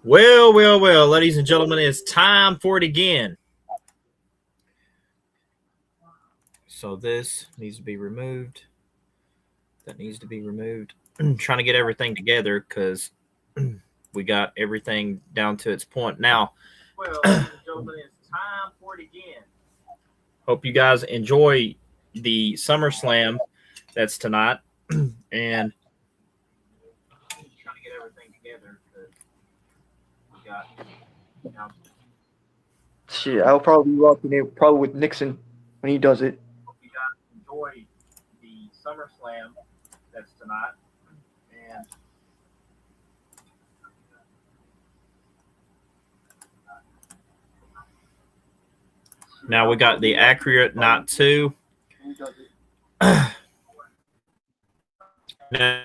Well, ladies and gentlemen, it's time for it again. So this needs to be removed. That needs to be removed. Trying to get everything together because we got everything down to its point. Now, Well, ladies and gentlemen, it's time for it again. hope you guys enjoy the Summerslam that's tonight. And Trying to get everything together because we got Shit, I'll probably be watching it probably with Nixon when he does it. hope you guys enjoy the Summerslam that's tonight. And now we got the accurate not two. Now,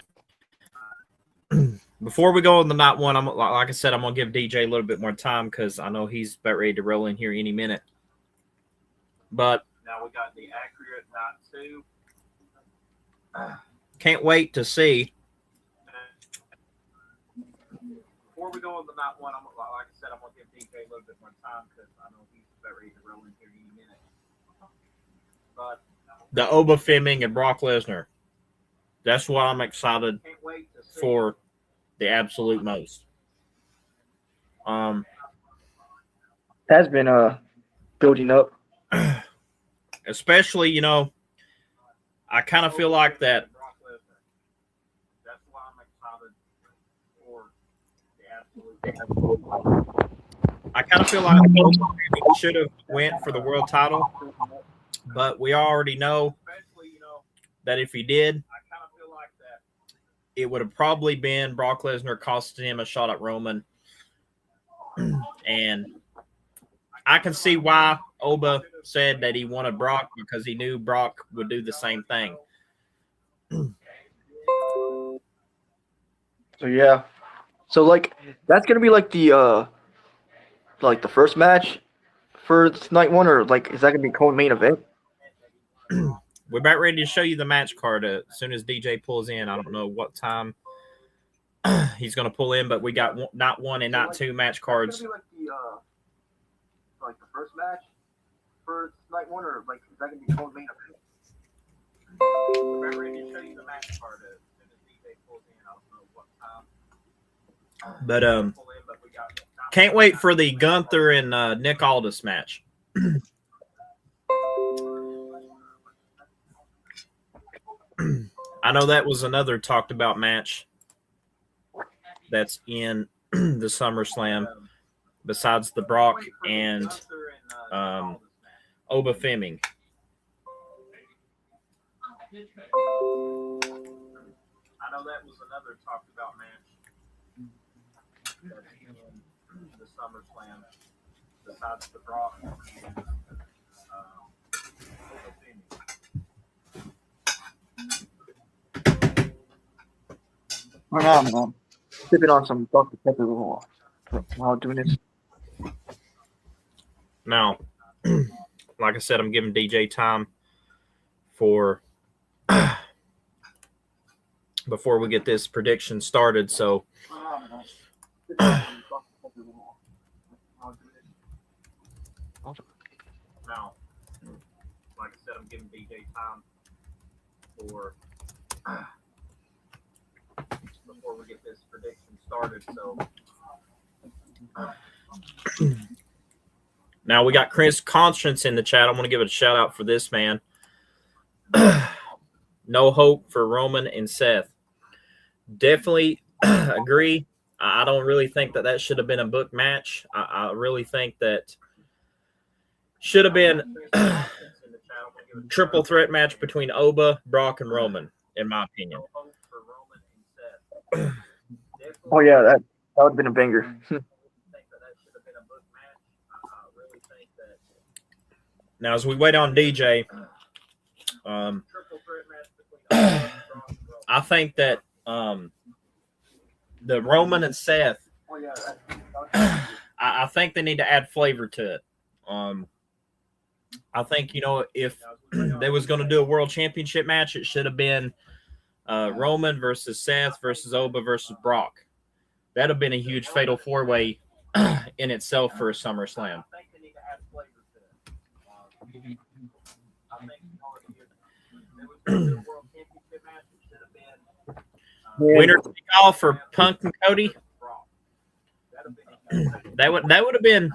before we go on the night one, I'm like I said, I'm gonna give DJ a little bit more time because I know he's about ready to roll in here any minute. But now we got the accurate not two. Can't wait to see. Before we go on the night one, like I said, I'm gonna give DJ a little bit more time because I know he's about ready to roll in here any minute. But The Oba Fleming and Brock Lesnar. That's what I'm excited for the absolute most. Has been building up. Especially, I kind of feel like that. That's why I'm excited for the absolute. I kind of feel like Oba Fleming should have went for the world title, but we already know that if he did, it would have probably been Brock Lesnar costing him a shot at Roman. And I can see why Oba said that he wanted Brock because he knew Brock would do the same thing. So yeah. So that's gonna be the first match for night one, or is that gonna be co-main event? We're about ready to show you the match card as soon as DJ pulls in. I don't know what time he's going to pull in, but we got not one and not two match cards. Is that gonna be the first match for night one, or is that gonna be co-main event? We're about ready to show you the match card as soon as DJ pulls in. I don't know what time. But can't wait for the Gunther and Nick Aldis match. I know that was another talked about match that's in the SummerSlam besides the Brock and Oba Fleming. I know that was another talked about match that's in the SummerSlam besides the Brock and Oba Fleming. Right now, man. Sipping on some Dr. Pepper while doing this. Now, like I said, I'm giving DJ time for before we get this prediction started. So, Now, like I said, I'm giving DJ time for before we get this prediction started. So now we got Chris Conscience in the chat. I'm going to give it a shout out for this man. No hope for Roman and Seth. Definitely agree. I don't really think that should have been a book match. I really think that should have been triple threat match between Oba, Brock, and Roman, in my opinion. Oh yeah, that would have been a banger. Now, as we wait on DJ, I think that the Roman and Seth, I think they need to add flavor to it. I think, if they was going to do a world championship match, it should have been Roman versus Seth versus Oba versus Brock. that'd have been a huge fatal 4-way in itself for a SummerSlam. I think they need to add flavor to it. I think there was a world championship match that should have been Winner take all for Punk and Cody. That would have been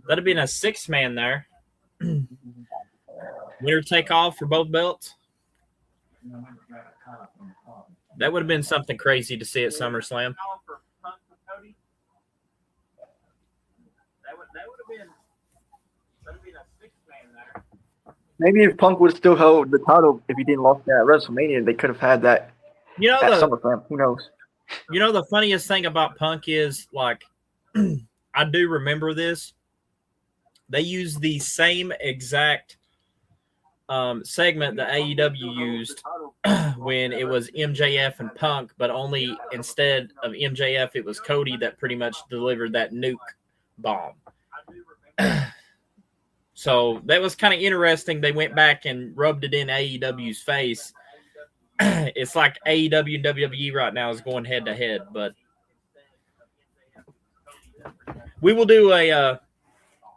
that'd have been a 6-man there. Winner take all for both belts. That would have been something crazy to see at SummerSlam. Maybe if Punk would have still held the title if he didn't lost that at WrestleMania, they could have had that You know at the SummerSlam. Who knows? You know the funniest thing about Punk is, like, I do remember this. They used the same exact segment that AEW used when it was MJF and Punk, but only instead of MJF, it was Cody that pretty much delivered that nuke bomb. So that was kind of interesting. They went back and rubbed it in AEW's face. It's like AEW and WWE right now is going head to head, but we will do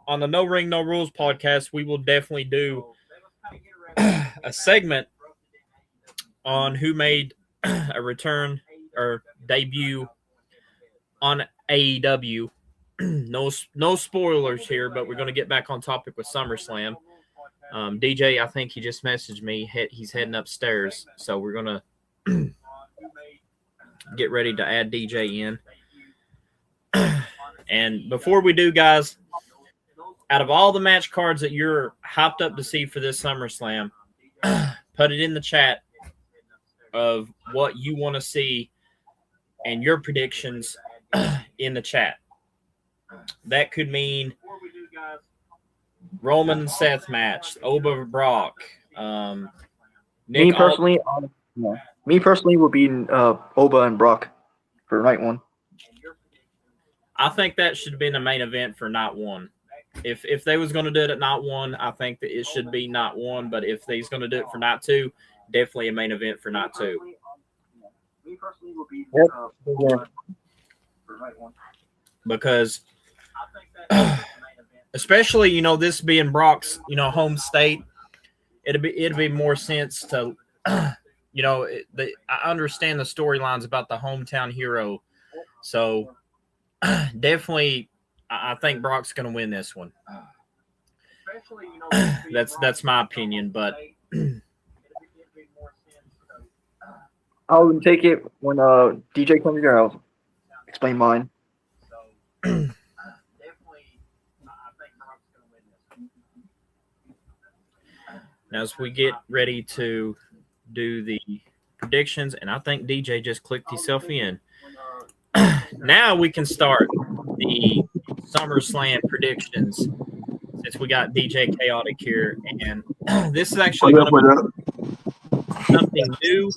on the No Ring, No Rules podcast, we will definitely do a segment on who made a return or debut on AEW. No spoilers here, but we're going to get back on topic with SummerSlam. DJ, I think he just messaged me. He's heading upstairs, so we're going to get ready to add DJ in. And before we do, guys, out of all the match cards that you're hyped up to see for this SummerSlam, put it in the chat of what you want to see and your predictions in the chat. That could mean Roman and Seth match, Oba Brock. Me personally would be Oba and Brock for night one. I think that should have been a main event for night one. If they was going to do it at night one, I think that it should be night one. But if they's going to do it for night two, definitely a main event for night two. Me personally would be for night one. Because especially, you know, this being Brock's, you know, home state, it'd be more sense to, you know, I understand the storylines about the hometown hero. So definitely, I think Brock's going to win this one. That's my opinion, but I'll take it when DJ comes here. I'll explain mine. Now, as we get ready to do the predictions, and I think DJ just clicked himself in. Now we can start the SummerSlam predictions since we got DJ Chaotic here. And this is actually going to be something new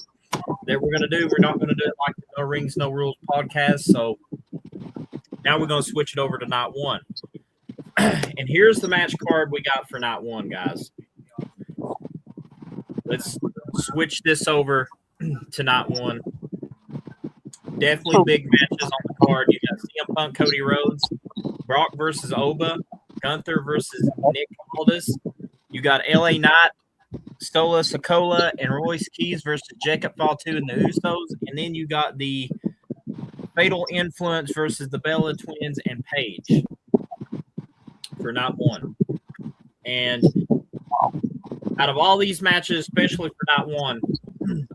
that we're going to do. We're not going to do it like the No Rings, No Rules podcast. So now we're going to switch it over to night one. And here's the match card we got for night one, guys. Let's switch this over to night one. Definitely big matches on the card. You got CM Punk, Cody Rhodes, Brock versus Oba, Gunther versus Nick Aldis. You got LA Knight, Solo Sikoa, and Royce Keys versus Jacob Fatu and the Usos. And then you got the Fatal Influence versus the Bella Twins and Paige for night one. And out of all these matches, especially for night one,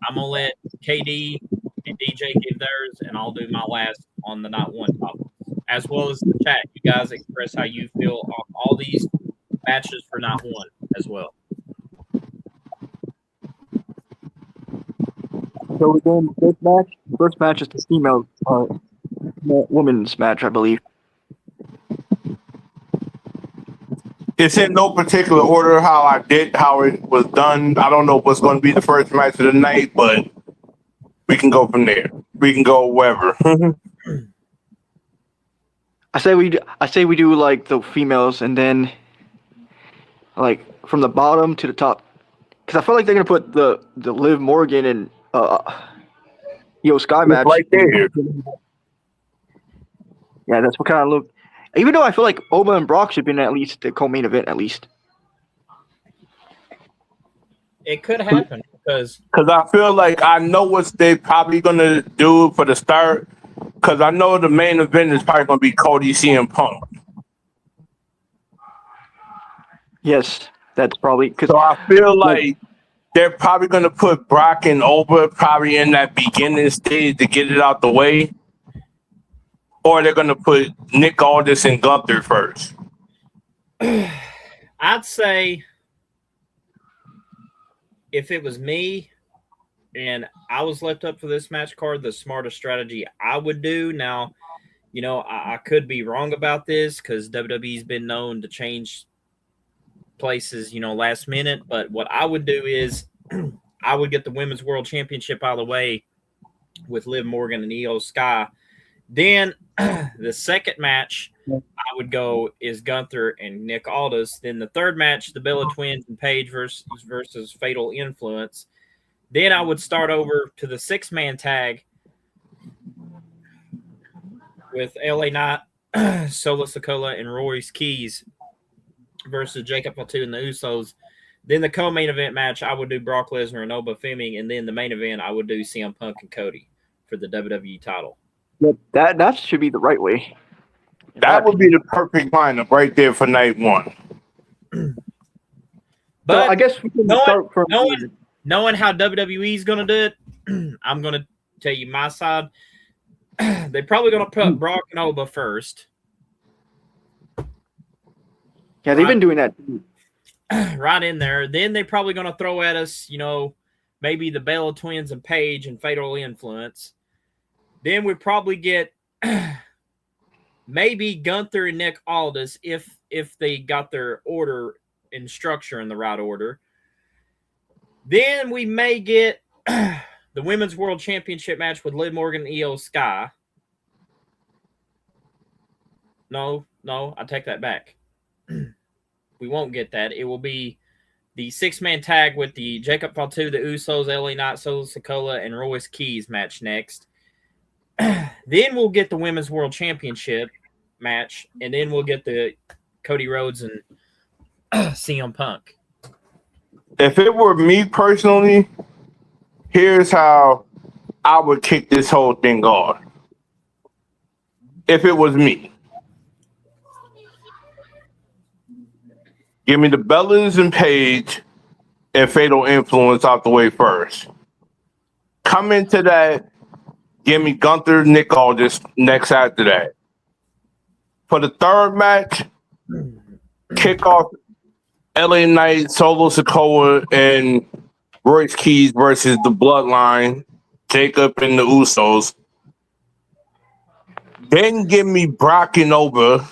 I'm going to let KD and DJ give theirs, and I'll do my last on the night one topic. As well as the chat, you guys express how you feel on all these matches for night one as well. So we're doing the first match. The first match is the female women's match, I believe. It's in no particular order how it was done. I don't know what's going to be the first match of the night, but we can go from there. We can go wherever. I say we do like the females and then like from the bottom to the top, because I feel like they're gonna put the Liv Morgan and Io Sky match right there. Yeah, that's what kind of look. Even though I feel like Oba and Brock should be in at least the co-main event at least. It could happen because I feel like I know what they probably gonna do for the start. Because I know the main event is probably gonna be Cody CM Punk. Yes, that's probably because So I feel like they're probably gonna put Brock and Oba probably in that beginning stage to get it out the way, or they're gonna put Nick Aldis and Gunther first. I'd say if it was me and I was left up for this match card, the smartest strategy I would do. Now, I could be wrong about this because WWE's been known to change places, last minute. But what I would do is I would get the Women's World Championship out of the way with Liv Morgan and Io Sky. Then the second match I would go is Gunther and Nick Aldis. Then the third match, the Bella Twins and Paige versus Fatal Influence. Then I would start over to the 6-man tag with LA Knight, Solo Sikoa, and Royce Keys versus Jacob Fatu and the Usos. Then the co-main event match, I would do Brock Lesnar and Oba Femi. And then the main event, I would do CM Punk and Cody for the WWE title. that should be the right way. That would be the perfect lineup right there for night one. But so I guess we can start from knowing how WWE is going to do it, I'm going to tell you my side. They're probably going to put Brock and Oba first. Yeah, they've been doing that. Right in there. Then they're probably going to throw at us, maybe the Bella Twins and Paige and Fatal Influence. Then we probably get maybe Gunther and Nick Aldis if they got their order and structure in the right order. Then we may get the Women's World Championship match with Liv Morgan and Io Sky. No, I take that back. We won't get that. It will be the 6-man tag with the Jacob Fatu, the Usos, LA Knight, Solo Sikoa, and Royce Keys match next. Then we'll get the Women's World Championship match, and then we'll get the Cody Rhodes and CM Punk. If it were me personally, here's how I would kick this whole thing off. If it was me, give me the Bellas and Paige and Fatal Influence out the way first. Come into that, give me Gunther, Nick Aldis next after that. For the third match, kick off LA Knight, Solo Sikoa, and Royce Keys versus the Bloodline, Jacob and the Usos. Then give me Brock and Oba.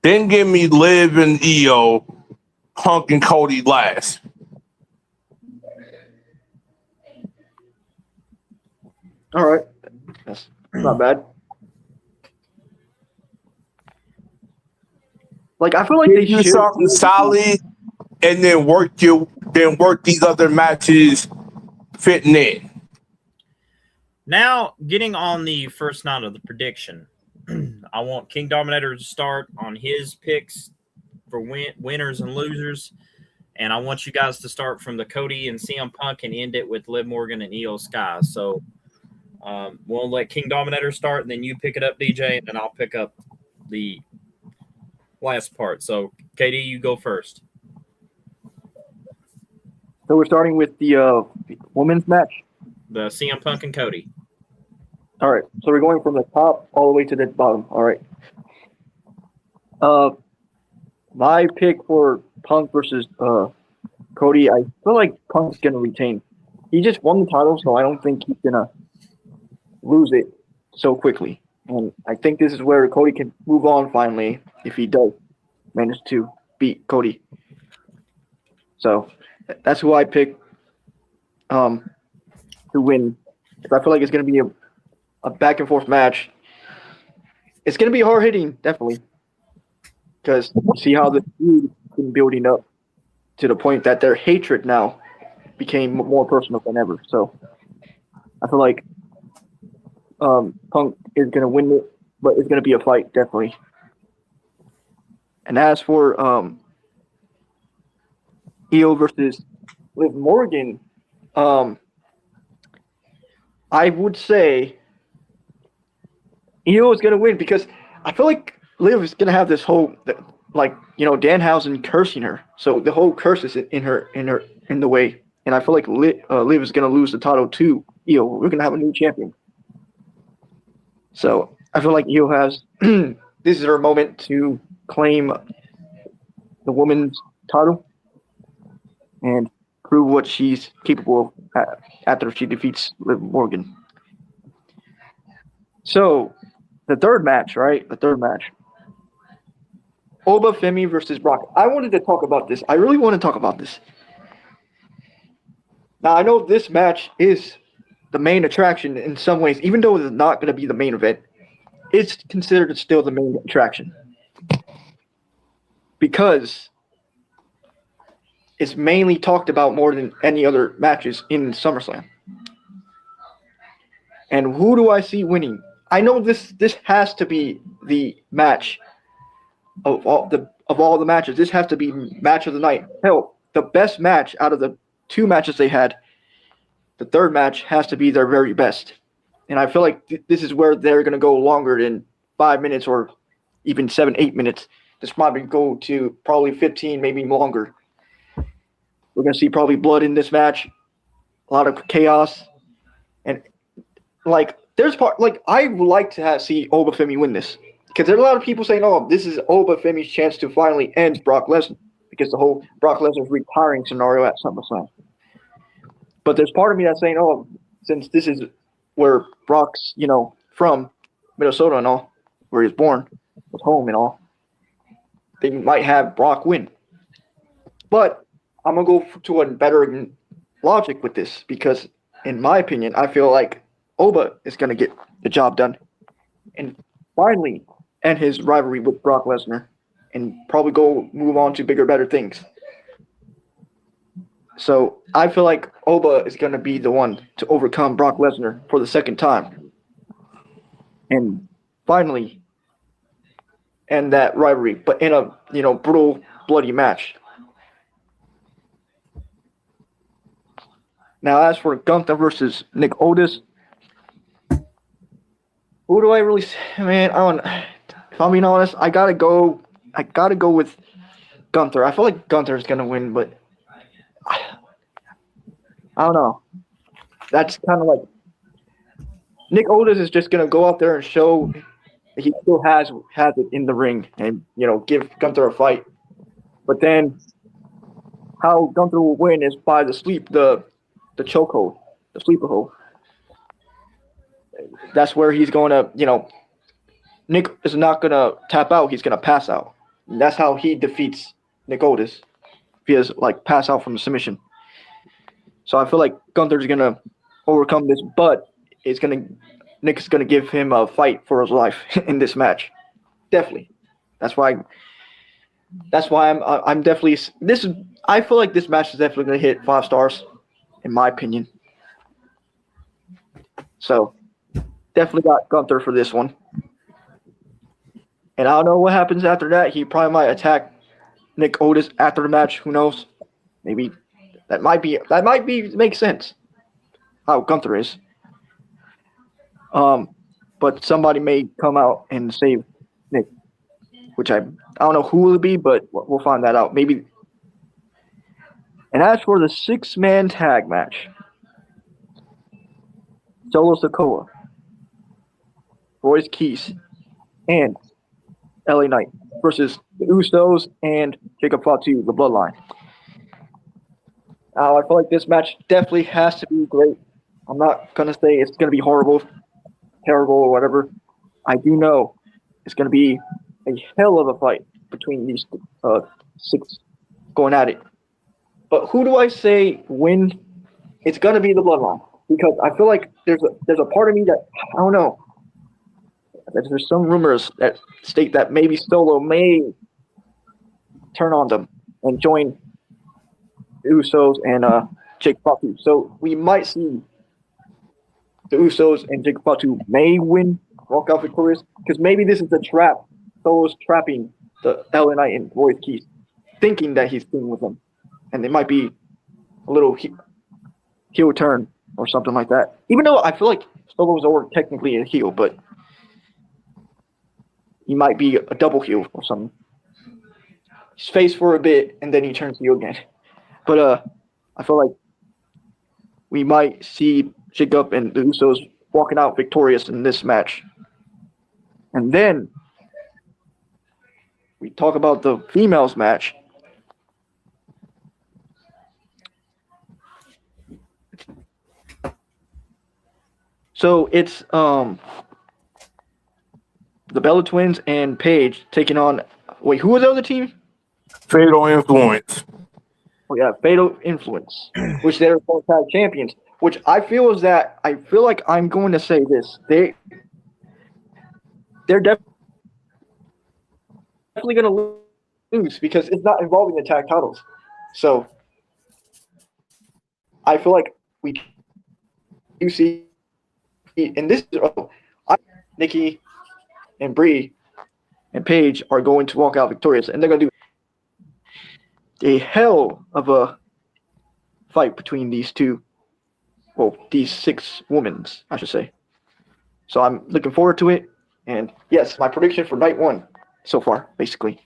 Then give me Liv and Io, Punk and Cody last. All right, that's not bad. Like I feel like they do should something solid, and then work these other matches fitting in. Now, getting on the first night of the prediction, I want King Dominator to start on his picks for winners and losers, and I want you guys to start from the Cody and CM Punk and end it with Liv Morgan and Io Sky. So we'll let King Dominator start, and then you pick it up, DJ, and then I'll pick up the last part. So, KD, you go first. So we're starting with the women's match. The CM Punk and Cody. All right. So we're going from the top all the way to the bottom. All right. My pick for Punk versus Cody, I feel like Punk's gonna retain. He just won the title, so I don't think he's gonna lose it so quickly. And I think this is where Cody can move on finally if he does manage to beat Cody. So that's who I pick to win. I feel like it's going to be a back and forth match. It's going to be hard hitting, definitely. Because see how the feud has been building up to the point that their hatred now became more personal than ever. So I feel like Punk is going to win it but it's gonna be a fight definitely. And as for Io versus Liv Morgan, I would say Io is gonna win because I feel like Liv is gonna have this whole like Danhausen cursing her, so the whole curse is in the way, and I feel like Liv is gonna lose the title to Io. We're gonna have a new champion, so I feel like Io has this is her moment to claim the women's title and prove what she's capable of after she defeats Liv Morgan. So the third match, right? The third match. Oba Femi versus Brock. I wanted to talk about this. I really want to talk about this. Now I know this match is the main attraction in some ways, even though it's not going to be the main event. It's considered still the main attraction because it's mainly talked about more than any other matches in SummerSlam. And who do I see winning? I know this has to be the match of all the matches. This has to be match of the night. Hell, the best match out of the two matches they had, the third match has to be their very best. And I feel like this is where they're going to go longer than 5 minutes or even 7, 8 minutes. This probably go to probably 15, maybe longer. We're going to see probably blood in this match, a lot of chaos, and I would like to see Oba Femi win this because there's a lot of people saying, "Oh, this is Oba Femi's chance to finally end Brock Lesnar," because the whole Brock Lesnar's retiring scenario at SummerSlam. But there's part of me that's saying, "Oh, since this is where Brock's, from Minnesota and all, where he's born, his home and all, they might have Brock win." But I'm gonna go to a better logic with this because, in my opinion, I feel like Oba is gonna get the job done and finally end his rivalry with Brock Lesnar and probably go move on to bigger, better things. So I feel like Oba is gonna be the one to overcome Brock Lesnar for the second time and finally end that rivalry, but in a brutal, bloody match. Now, as for Gunther versus Nick Otis, who do I really? Man, if I'm being honest, I gotta go with Gunther. I feel like Gunther is gonna win, but I don't know. That's kind of like Nick Otis is just gonna go out there and show that he still has it in the ring, and give Gunther a fight. But then, how Gunther will win is by the chokehold, the sleeper hold. That's where he's going to, Nick is not going to tap out. He's going to pass out. And that's how he defeats Nick Otis. He has, pass out from the submission. So I feel like Gunther's going to overcome this, but Nick is going to give him a fight for his life in this match. Definitely. That's why I'm definitely I feel like this match is definitely going to hit 5 stars, in my opinion. So definitely got Gunther for this one. And I don't know what happens after that. He probably might attack Nick Otis after the match. Who knows? Maybe that might make sense. How Gunther is. But somebody may come out and save Nick, which I don't know who will be, but we'll find that out. Maybe. And as for the 6-man tag match, Solo Sikoa, Royce Keys, and LA Knight versus the Usos and Jacob Fatu, the Bloodline. I feel like this match definitely has to be great. I'm not going to say it's going to be horrible, terrible, or whatever. I do know it's going to be a hell of a fight between these 6 going at it. But who do I say win? It's going to be the Bloodline because I feel like there's a part of me that I don't know. There's some rumors that state that maybe Solo may turn on them and join the Usos and Jake Fatu. So we might see the Usos and Jake Fatu may win walk out victorious? Because maybe this is a trap. Solo's trapping the LA Knight and Royce Keys, thinking that he's teaming with them, and it might be a little heel turn or something like that. Even though I feel like Solo's already technically a heel, but he might be a double heel or something. He's face for a bit and then he turns heel again. But I feel like we might see Jacob and the Usos walking out victorious in this match. And then we talk about the females match. So it's the Bella Twins and Paige taking on. Wait, who was the other team? Fatal Influence. Oh yeah, Fatal Influence, which they're both tag champions. Which I feel is that I feel like I'm going to say this. They're definitely going to lose because it's not involving the tag titles. So I feel like we do see, and this is Nikki and Brie and Paige are going to walk out victorious, and they're going to do a hell of a fight between these two. Well, these 6 women, I should say. So I'm looking forward to it. And yes, my prediction for night 1 so far, basically.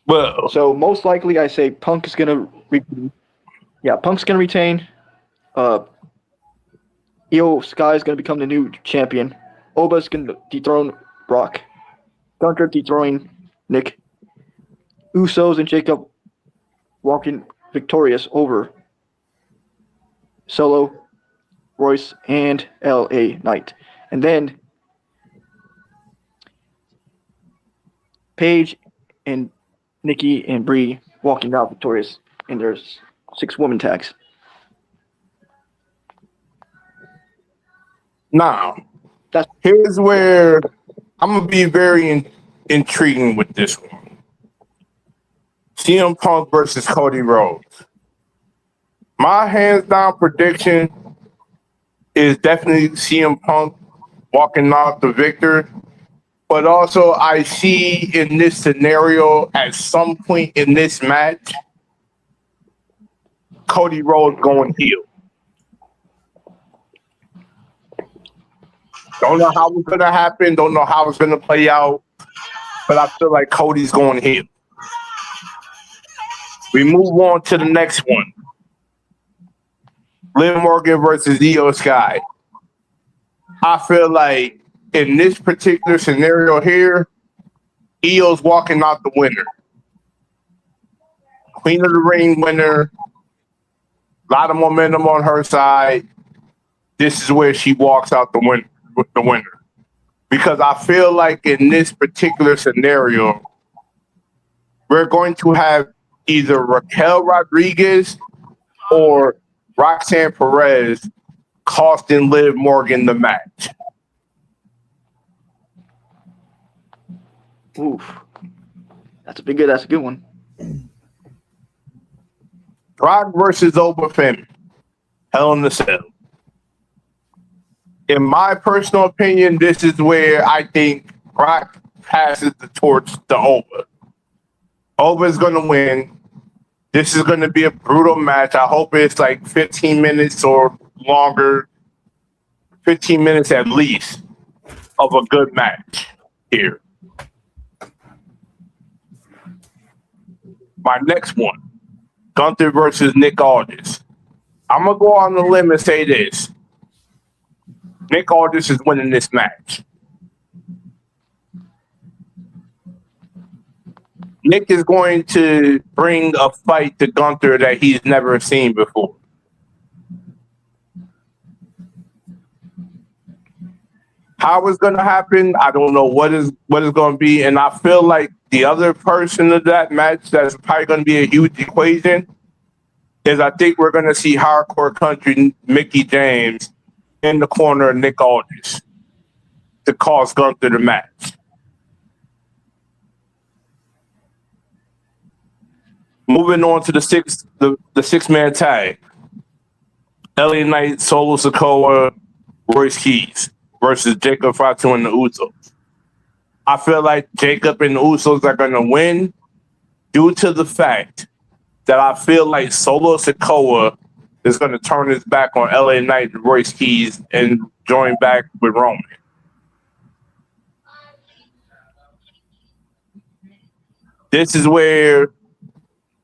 Well, So most likely, I say Punk is gonna Punk's gonna retain. Io Sky is gonna become the new champion. Oba's gonna dethrone Brock. Gunther dethroning Nick. Usos and Jacob walking victorious over Solo, Royce, and LA Knight. And then Paige and Nikki and Brie walking out victorious in their 6-woman tags. now, That's here's where I'm going to be very intriguing with this one. CM Punk versus Cody Rhodes. My hands down prediction is definitely CM Punk walking out the victor. But also, I see in this scenario, at some point in this match, Cody Rhodes going heel. Don't know how it's going to happen. Don't know how it's going to play out. But I feel like Cody's going heel. We move on to the next one. Liv Morgan versus Io Sky. I feel like in this particular scenario here, Io's walking out the winner. Queen of the Ring winner. A lot of momentum on her side. This is where she walks out the winner. Because I feel like in this particular scenario, we're going to have either Raquel Rodriguez or Roxanne Perez costing Liv Morgan the match. oof. That's a good one. Brock versus Oba Finn. Hell in the Cell. In my personal opinion, this is where I think Brock passes the torch to Oba. Oba's going to win. This is going to be a brutal match. I hope it's like 15 minutes or longer. 15 minutes at least of a good match here. My next one, Gunther versus Nick Aldis. I'm going to go on the limb and say this. Nick Aldis is winning this match. Nick is going to bring a fight to Gunther that he's never seen before. How it's going to happen, I don't know what is going to be. And I feel like the other person of that match that's probably going to be a huge equation is I think we're going to see Hardcore Country Mickey James in the corner of Nick Aldis to cost Gunther the match. Moving on to the six-man tag. LA Knight, Solo Sikoa, Royce Keys versus Jacob Fatu and the Usos. I feel like Jacob and the Usos are going to win due to the fact that I feel like Solo Sikoa is going to turn his back on LA Knight and Royce Keys and join back with Roman. This is where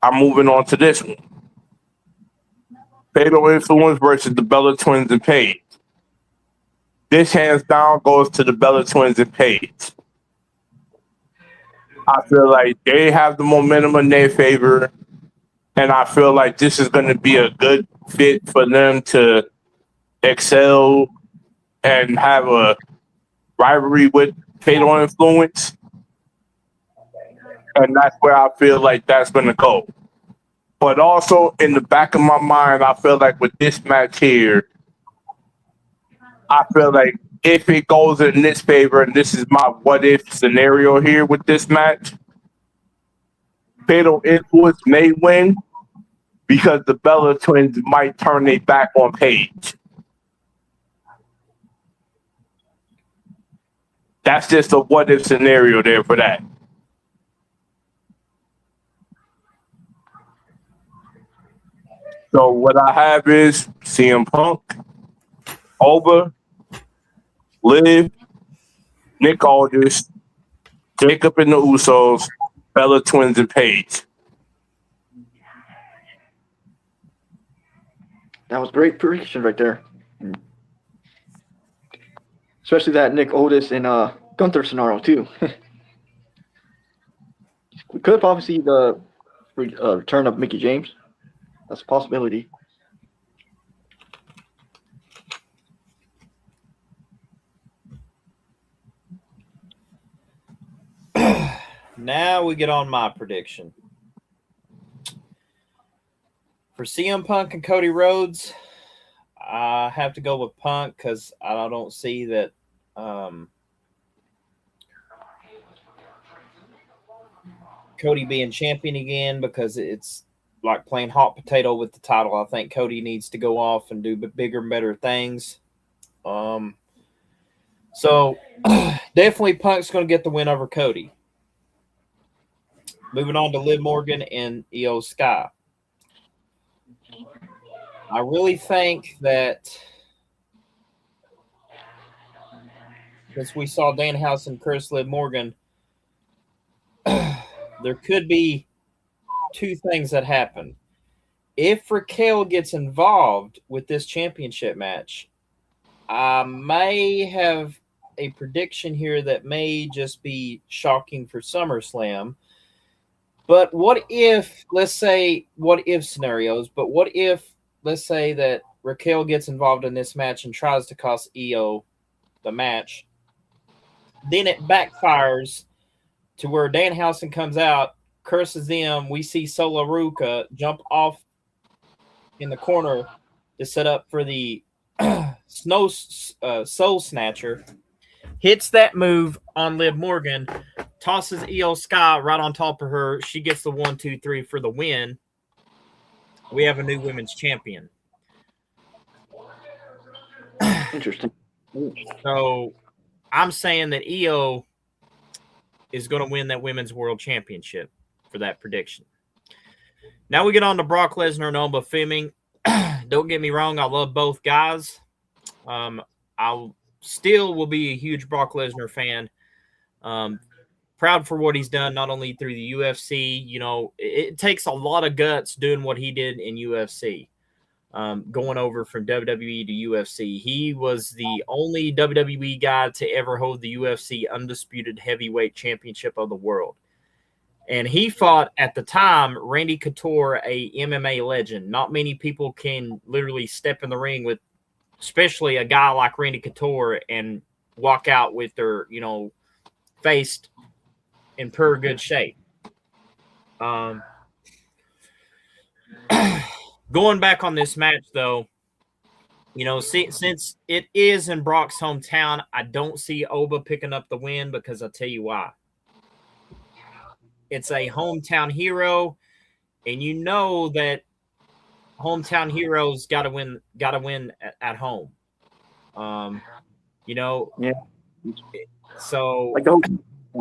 I'm moving on to this one. Fatal Influence versus the Bella Twins and Paige. This hands down goes to the Bella Twins and Paige. I feel like they have the momentum in their favor, and I feel like this is going to be a good fit for them to excel and have a rivalry with Fatal Influence. And that's where I feel like that's going to go. But also in the back of my mind, I feel like with this match here, I feel like if it goes in this favor, and this is my what if scenario here with this match, Fatal Influence may win because the Bella Twins might turn their back on Paige. That's just a what if scenario there for that. So what I have is CM Punk, Oba, Liv, Nick Aldis, Jacob and the Usos, Bella Twins and Paige. That was great prediction right there. Especially that Nick Aldis and Gunther scenario too. We could probably see the return of Mickey James. That's a possibility. Now we get on my prediction. For CM Punk and Cody Rhodes, I have to go with Punk because I don't see that Cody being champion again, because it's like playing hot potato with the title. I think Cody needs to go off and do bigger and better things. So definitely Punk's going to get the win over Cody. Moving on to Liv Morgan and Io Sky. I really think that since we saw Danhausen and Chris Liv Morgan, there could be two things that happen. If Raquel gets involved with this championship match, I may have a prediction here that may just be shocking for SummerSlam. But what if, let's say, what if scenarios, but what if, let's say that Raquel gets involved in this match and tries to cost Io the match, then it backfires to where Danhausen comes out, curses them. We see Sola Ruka jump off in the corner to set up for the Soul Snatcher, hits that move on Liv Morgan, tosses Io Sky right on top of her. She gets the 1, 2, 3 for the win. We have a new women's champion. Interesting. So I'm saying that Io is going to win that women's world championship for that prediction. Now we get on to Brock Lesnar and Oba Fleming. Don't get me wrong, I love both guys. I still will be a huge Brock Lesnar fan. Proud for what he's done, not only through the UFC. You know, it takes a lot of guts doing what he did in UFC. Going over from WWE to UFC. He was the only WWE guy to ever hold the UFC Undisputed Heavyweight Championship of the world. And he fought, at the time, Randy Couture, a MMA legend. Not many people can literally step in the ring with, especially a guy like Randy Couture, and walk out with their, face in per good shape. Going back on this match, though, since it is in Brock's hometown, I don't see Oba picking up the win, because I'll tell you why. It's a hometown hero, and you know that hometown heroes got to win at home. You know, Yeah. so Like the whole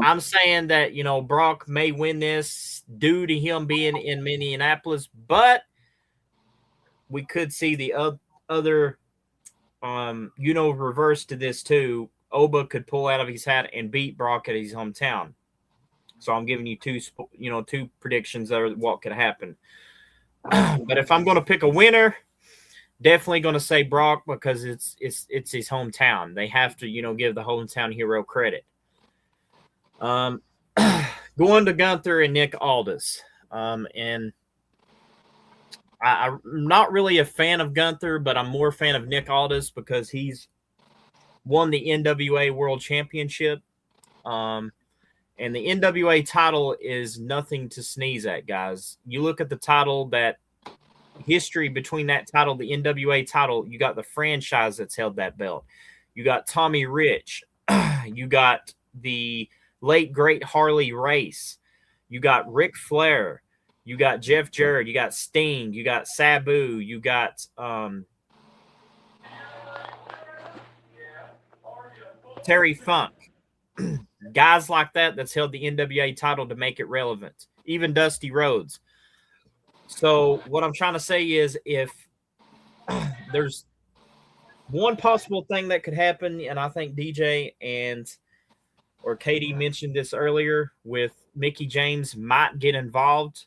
I'm saying that, you know, Brock may win this due to him being in Minneapolis, but we could see the other, reverse to this too. Oba could pull out of his hat and beat Brock at his hometown. So I'm giving you two predictions that are what could happen. But if I'm going to pick a winner, definitely going to say Brock because it's his hometown. They have to, give the hometown hero credit. Going to Gunther and Nick Aldis. And I'm not really a fan of Gunther, but I'm more a fan of Nick Aldis because he's won the NWA World Championship. And the NWA title is nothing to sneeze at, guys. You look at the title, that history between that title, the NWA title, you got the franchise that's held that belt. You got Tommy Rich. You got the late, great Harley Race. You got Ric Flair. You got Jeff Jarrett. You got Sting. You got Sabu. You got Terry Funk. Guys like that's held the NWA title to make it relevant. Even Dusty Rhodes. So what I'm trying to say is if there's one possible thing that could happen, and I think DJ or Katie mentioned this earlier, with Mickie James might get involved.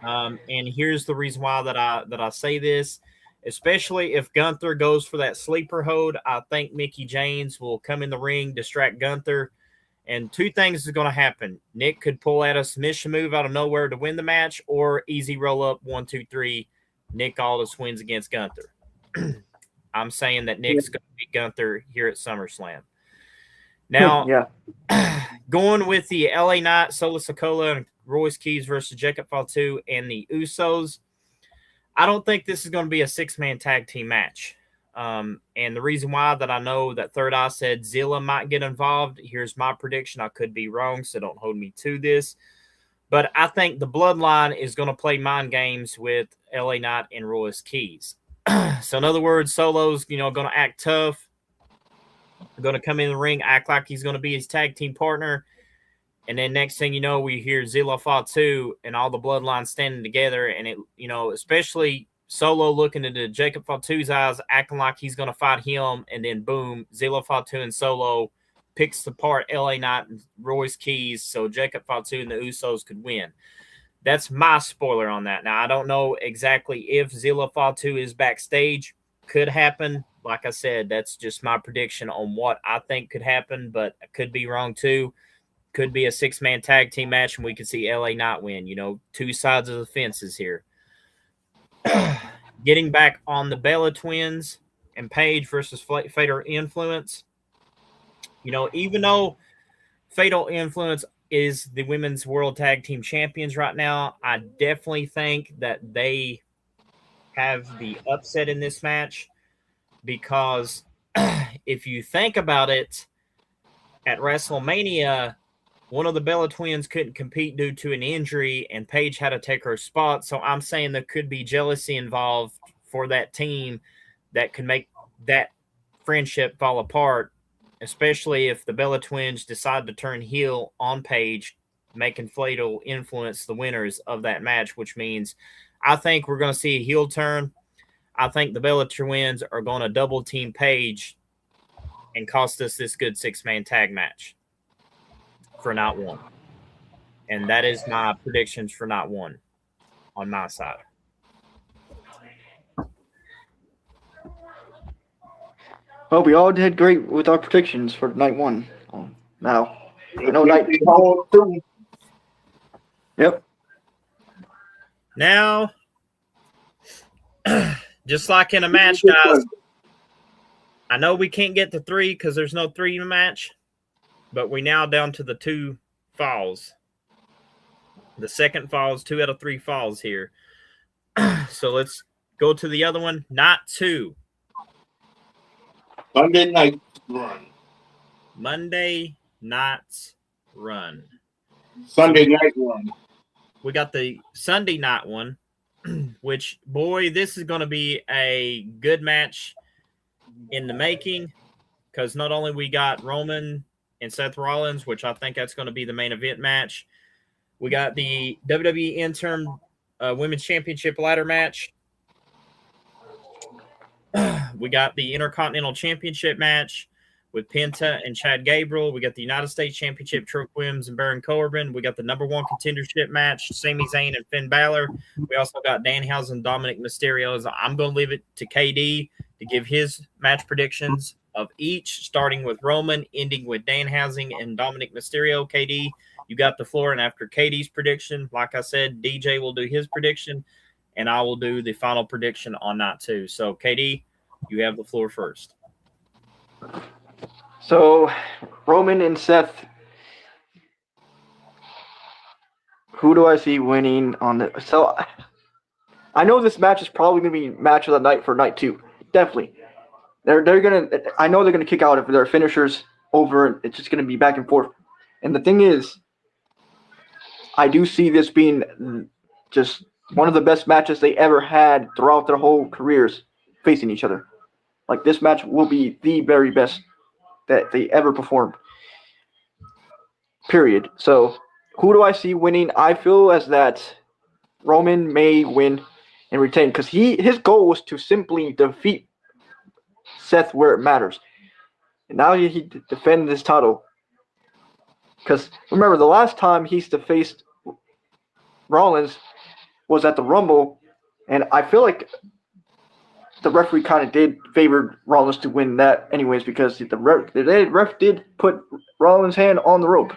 And here's the reason why that I say this. Especially if Gunther goes for that sleeper hold, I think Mickie James will come in the ring, distract Gunther, and two things is going to happen. Nick could pull out a submission move out of nowhere to win the match, or easy roll up 1, 2, 3. Nick Aldis wins against Gunther. I'm saying that Nick's going to beat Gunther here at SummerSlam. Now, going with the LA Knight, Solo Sikoa, and Royce Keys versus Jacob Fatu and the Usos, I don't think this is going to be a 6-man tag team match. And the reason why that I know that Third Eye said Zilla might get involved, here's my prediction. I could be wrong, so don't hold me to this. But I think the Bloodline is going to play mind games with LA Knight and Royce Keys. So in other words, Solo's, going to act tough. Going to come in the ring, act like he's going to be his tag team partner. And then next thing you know, we hear Zilla Fatu and all the Bloodlines standing together. And it, especially Solo looking into Jacob Fatu's eyes, acting like he's going to fight him. And then boom, Zilla Fatu and Solo picks apart LA Knight and Royce Keys. So Jacob Fatu and the Usos could win. That's my spoiler on that. Now, I don't know exactly if Zilla Fatu is backstage. Could happen. Like I said, that's just my prediction on what I think could happen, but I could be wrong too. Could be a 6-man tag team match, and we could see LA Knight win. Two sides of the fences here. Getting back on the Bella Twins and Paige versus Fatal Influence. Even though Fatal Influence is the women's world tag team champions right now, I definitely think that they have the upset in this match because if you think about it, at WrestleMania, one of the Bella Twins couldn't compete due to an injury, and Paige had to take her spot. So I'm saying there could be jealousy involved for that team that could make that friendship fall apart, especially if the Bella Twins decide to turn heel on Paige, making Fatal Influence the winners of that match, which means I think we're going to see a heel turn. I think the Bella Twins are going to double team Paige and cost us this good 6-man tag match for Night 1. And that is my predictions for Night 1 on my side. Well, we all did great with our predictions for Night 1. Now, Night 2. Yep. Now, just like in a match, guys, I know we can't get to 3 because there's no 3 match, but we now down to the 2 falls. The second falls, 2 out of 3 falls here. So let's go to the other one. Night 2. Monday Night Run. Monday Night Run. Sunday Night Run. We got the Sunday night one, which, boy, this is going to be a good match. in the making, because not only we got Roman and Seth Rollins, which I think that's going to be the main event match. We got the WWE Interim Women's Championship ladder match. We got the Intercontinental Championship match with Penta and Chad Gable. We got the United States Championship, Trick Williams and Baron Corbin. We got the number one contendership match, Sami Zayn and Finn Balor. We also got Danhausen and Dominic Mysterio. I'm going to leave it to KD to give his match predictions of each, starting with Roman, ending with Danhausen and Dominic Mysterio. KD, you got the floor, and after KD's prediction, like I said, DJ will do his prediction, and I will do the final prediction on night 2. So, KD, you have the floor first. So, Roman and Seth, who do I see winning on the? So, I know this match is probably going to be match of the night for night 2. Definitely. They're gonna. I know they're gonna kick out if their finishers over. It's just gonna be back and forth. And the thing is, I do see this being just one of the best matches they ever had throughout their whole careers facing each other. Like, this match will be the very best that they ever performed. Period. So, who do I see winning? I feel as that Roman may win and retain, because his goal was to simply defeat Seth where it matters. And now he defended his title. Because remember, the last time he's faced Rollins was at the Rumble, and I feel like the referee kind of did favor Rollins to win that anyways, because the ref did put Rollins' hand on the rope.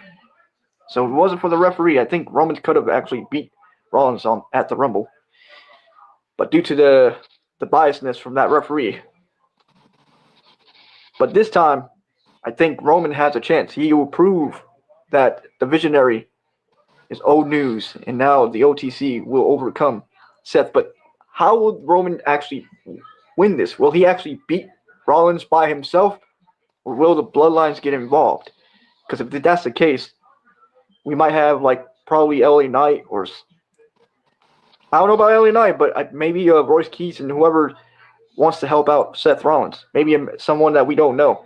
So if it wasn't for the referee, I think Roman could have actually beat Rollins at the Rumble. But due to the biasness from that referee. But this time, I think Roman has a chance. He will prove that the Visionary is old news, and now the OTC will overcome Seth. But how will Roman actually win this? Will he actually beat Rollins by himself, or will the Bloodlines get involved? Because if that's the case, we might have probably LA Knight, or I don't know about LA Knight, but maybe Royce Keys and whoever wants to help out Seth Rollins. Maybe someone that we don't know.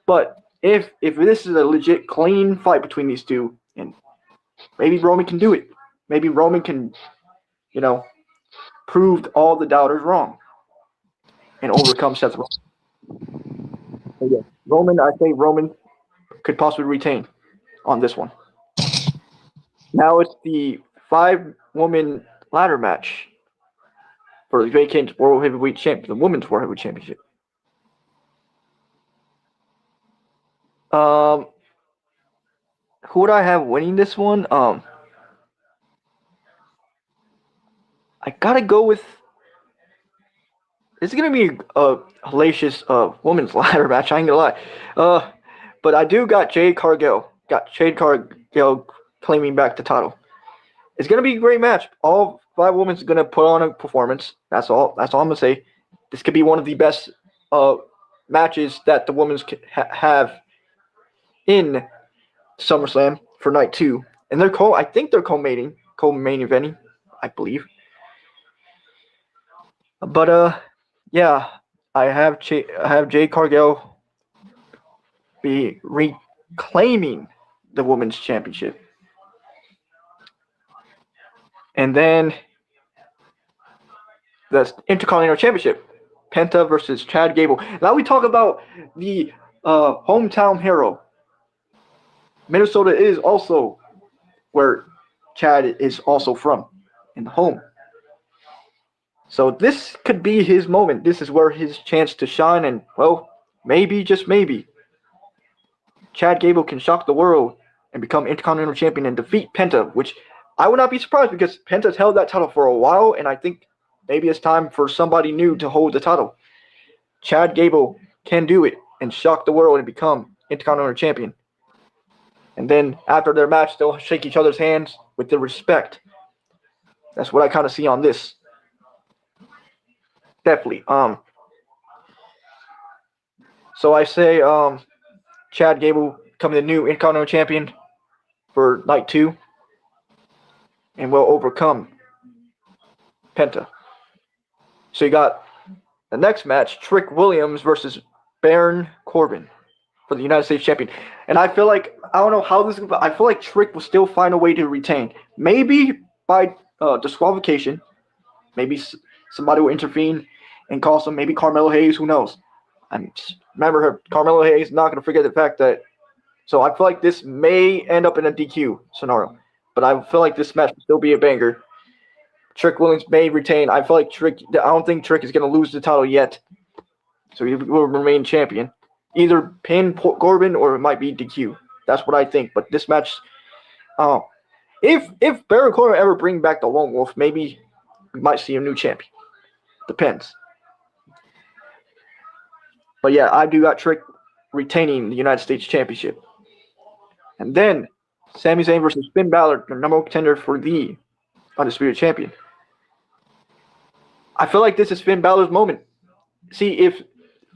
But if this is a legit clean fight between these two, and maybe Roman can do it. Maybe Roman can, prove all the doubters wrong and overcome Seth Rollins. So yeah, I think Roman could possibly retain on this one. Now it's the 5-woman ladder match for the vacant World Heavyweight Championship, the Women's World Heavyweight Championship. Who would I have winning this one? I gotta go with. It's gonna be a hellacious women's ladder match. I ain't gonna lie. But I do got Jade Cargill. Got Jade Cargill claiming back the title. It's gonna be a great match. All 5 women's gonna put on a performance. That's all I'm gonna say. This could be one of the best matches that the women's have in SummerSlam for night 2, and I think they're co-main eventing, I believe. But yeah, I have Jade Cargill be reclaiming the women's championship, and then the Intercontinental Championship, Penta versus Chad Gable. Now we talk about the hometown hero. Minnesota is also where Chad is also from, in the home. So this could be his moment. This is where his chance to shine, and, well, maybe, just maybe, Chad Gable can shock the world and become Intercontinental Champion and defeat Penta, which I would not be surprised, because Penta's held that title for a while, and I think maybe it's time for somebody new to hold the title. Chad Gable can do it and shock the world and become Intercontinental Champion. And then after their match, they'll shake each other's hands with the respect. That's what I kind of see on this. Definitely. So I say Chad Gable becoming the new Intercontinental Champion for night 2, and will overcome Penta. So you got The next match, Trick Williams versus Baron Corbin for the United States champion. And I feel like, I don't know how this is, but I feel like Trick will still find a way to retain. Maybe by disqualification. Maybe somebody will intervene and cost him. Maybe Carmelo Hayes, who knows? Remember her, Carmelo Hayes, not going to forget the fact that. So I feel like this may end up in a DQ scenario. But I feel like this match will still be a banger. Trick Williams may retain. I feel like I don't think Trick is going to lose the title yet. So he will remain champion. Either pin Corbin or it might be DQ. That's what I think. But this match, if Baron Corbin ever bring back the Lone Wolf, maybe we might see a new champion. Depends. But yeah, I do got Trick retaining the United States Championship. And then Sami Zayn versus Finn Balor, the number one contender for the Undisputed Champion. I feel like this is Finn Balor's moment. See, if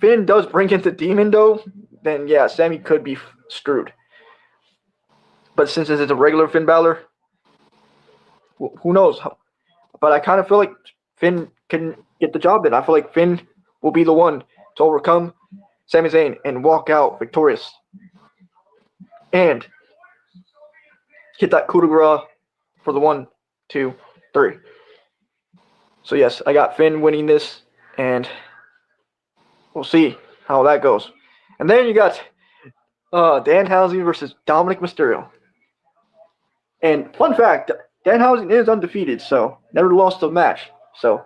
Finn does bring in the Demon, though, then yeah, Sami could be screwed. But since this is a regular Finn Balor, who knows? But I kind of feel like Finn can get the job done. I feel like Finn will be the one to overcome Sami Zayn and walk out victorious. And hit that coup de grace for the 1, 2, 3. So yes, I got Finn winning this, and we'll see how that goes. And then you got Danhausen versus Dominic Mysterio. And fun fact, Danhausen is undefeated, so never lost a match. So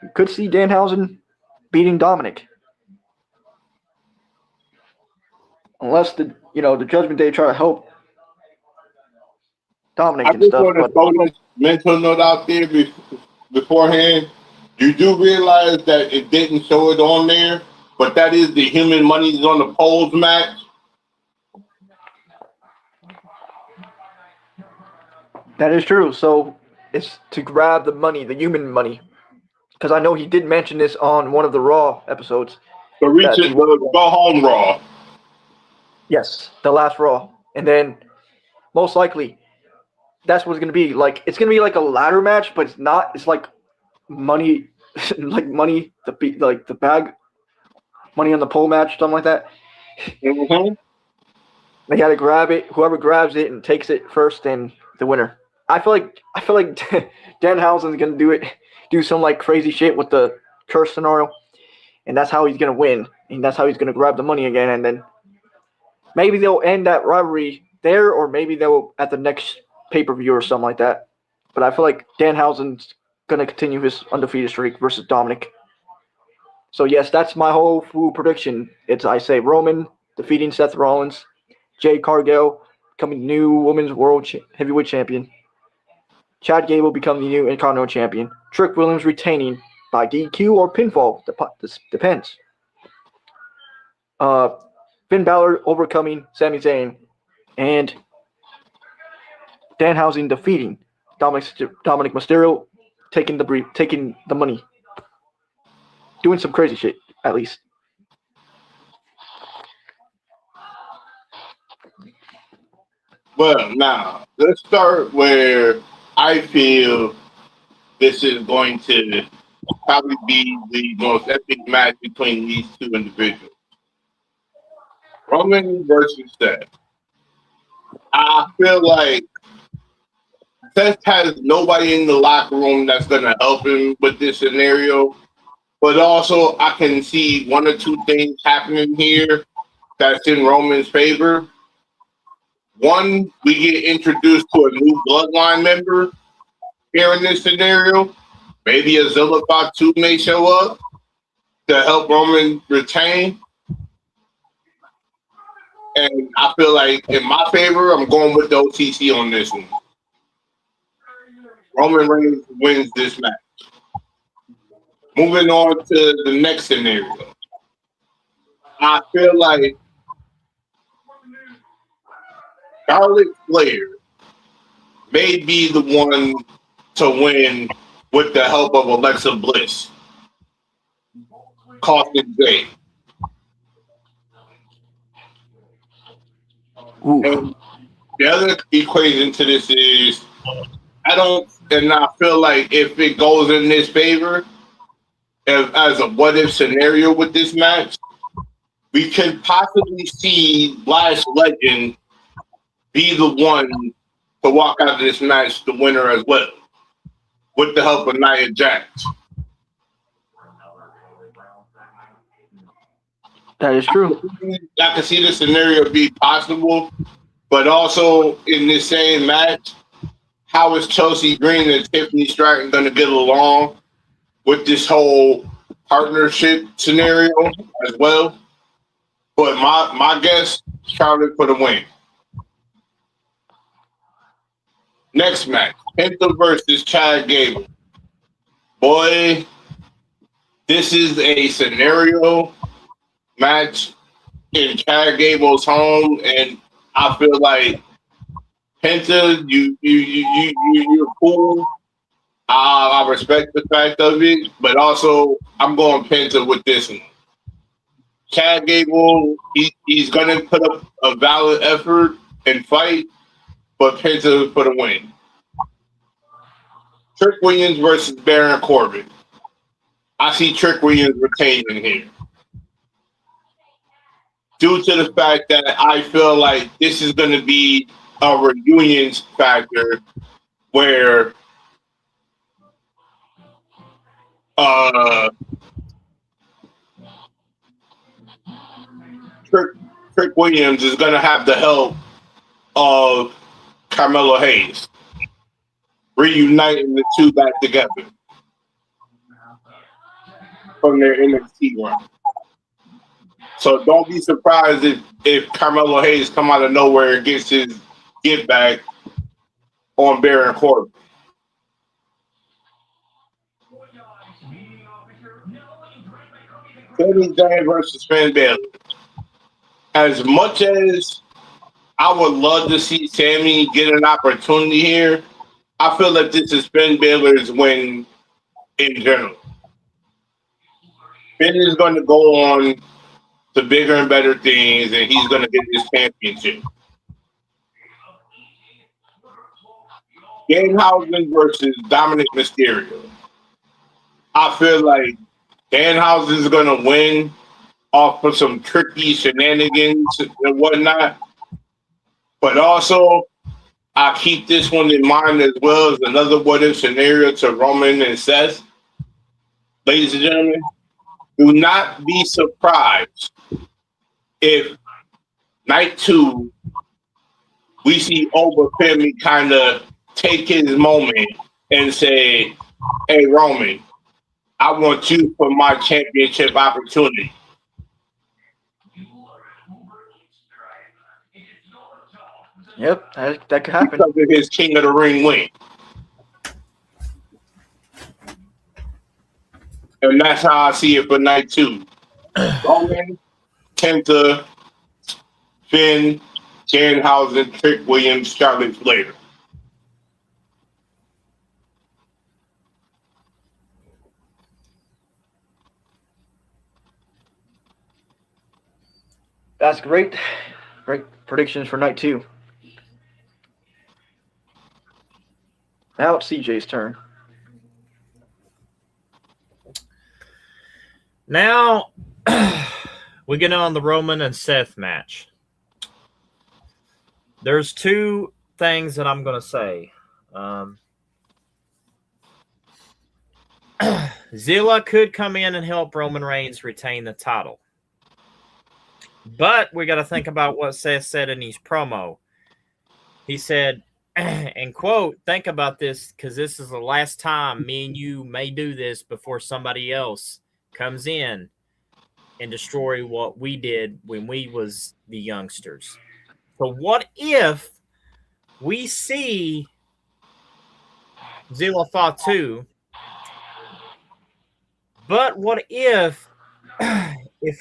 you could see Danhausen beating Dominic. Unless the Judgment Day try to help Dominic I and just stuff. want to But throw this mental note out there beforehand. You do realize that it didn't show it on there, but that is the Human Money's on the Poles match. that is true. So it's to grab the money, the human money. Because I know he did mention this on one of the Raw episodes. The recent Go Home Raw. Yes, the last Raw. And then most likely that's what it's gonna be. Like it's gonna be like a ladder match, but it's not. It's like money, like money, the bag, money on the pole match, something like that. Mm-hmm. They gotta grab it. Whoever grabs it and takes it first, then the winner. I feel like Danhausen's gonna do some like crazy shit with the curse scenario, and that's how he's gonna win, and that's how he's gonna grab the money again, and then maybe they'll end that rivalry there, or maybe they'll at the next pay-per-view or something like that. But I feel like Danhausen's gonna continue his undefeated streak versus Dominic. So yes, that's my whole full prediction. I say Roman defeating Seth Rollins, Jade Cargill becoming new Women's World Heavyweight Champion, Chad Gable becoming the new Intercontinental Champion, Trick Williams retaining by DQ or pinfall. This depends. Finn Balor overcoming Sami Zayn, and Danhausen defeating Dominic Mysterio, taking the money, doing some crazy shit at least. Well, now let's start where I feel this is going to probably be the most epic match between these two individuals. Roman versus Seth. I feel like Seth has nobody in the locker room that's going to help him with this scenario. But also, I can see one or two things happening here that's in Roman's favor. One, we get introduced to a new bloodline member here in this scenario. Maybe a Zilla Fatu may show up to help Roman retain. And I feel like in my favor, I'm going with the OTC on this one. Roman Reigns wins this match. Moving on to the next scenario. I feel like Charlotte Flair may be the one to win with the help of Alexa Bliss. Costing Jay. And the other equation to this is I feel like if it goes in this favor, as a what if scenario with this match, we could possibly see Lash Legend be the one to walk out of this match the winner as well, with the help of Nia Jax. That is true. I can see the scenario be possible, but also in this same match, how is Chelsea Green and Tiffany Stratton going to get along with this whole partnership scenario as well? But my guess, Charlotte for the win. Next match, Penta versus Chad Gable. Boy, this is a scenario match in Chad Gable's home, and I feel like Penta, you're cool. I respect the fact of it, but also I'm going Penta with this one. Chad Gable, he's gonna put up a valid effort and fight, but Penta for the win. Trick Williams versus Baron Corbin. I see Trick Williams retaining here. Due to the fact that I feel like this is going to be a reunion factor where Trick Williams is going to have the help of Carmelo Hayes, reuniting the two back together from their NXT run. So don't be surprised if Carmelo Hayes come out of nowhere and gets his get back on Baron Corbin. Sami Zayn versus Finn Balor. As much as I would love to see Sami get an opportunity here, I feel like this is Finn Balor's win in general. Finn is going to go on to bigger and better things, and he's going to get this championship. Danhausen versus Dominic Mysterio. I feel like Danhausen is going to win off of some tricky shenanigans and whatnot. But also, I keep this one in mind as well as another what-if scenario to Roman and Seth. Ladies and gentlemen, do not be surprised if night 2 we see Oba Femi kind of take his moment and say, hey, Roman, I want you for my championship opportunity. Yep, that could happen. Because of his King of the Ring win. And that's how I see it for night 2. Roman, Kenta, Finn, Danhausen, Trick Williams, Charlotte Flair. That's great. Great predictions for night 2. Now it's CJ's turn. Now we get on the Roman and Seth match. There's 2 things that I'm going to say. Zilla could come in and help Roman Reigns retain the title. But we got to think about what Seth said in his promo. He said, and quote, think about this because this is the last time me and you may do this before somebody else comes in and destroy what we did when we was the youngsters. So what if we see Zilla Fatu, but what if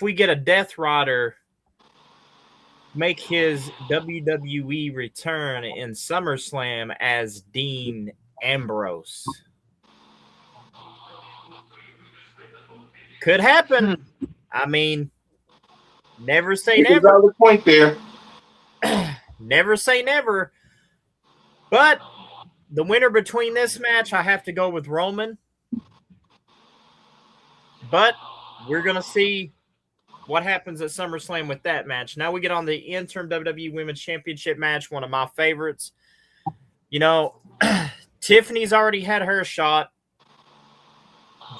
we get a Death Rider make his WWE return in SummerSlam as Dean Ambrose? Could happen. I mean, never say never. Valid point there. Never say never. But the winner between this match, I have to go with Roman. But we're going to see what happens at SummerSlam with that match. Now we get on the interim WWE Women's Championship match, one of my favorites. You know, Tiffany's already had her shot.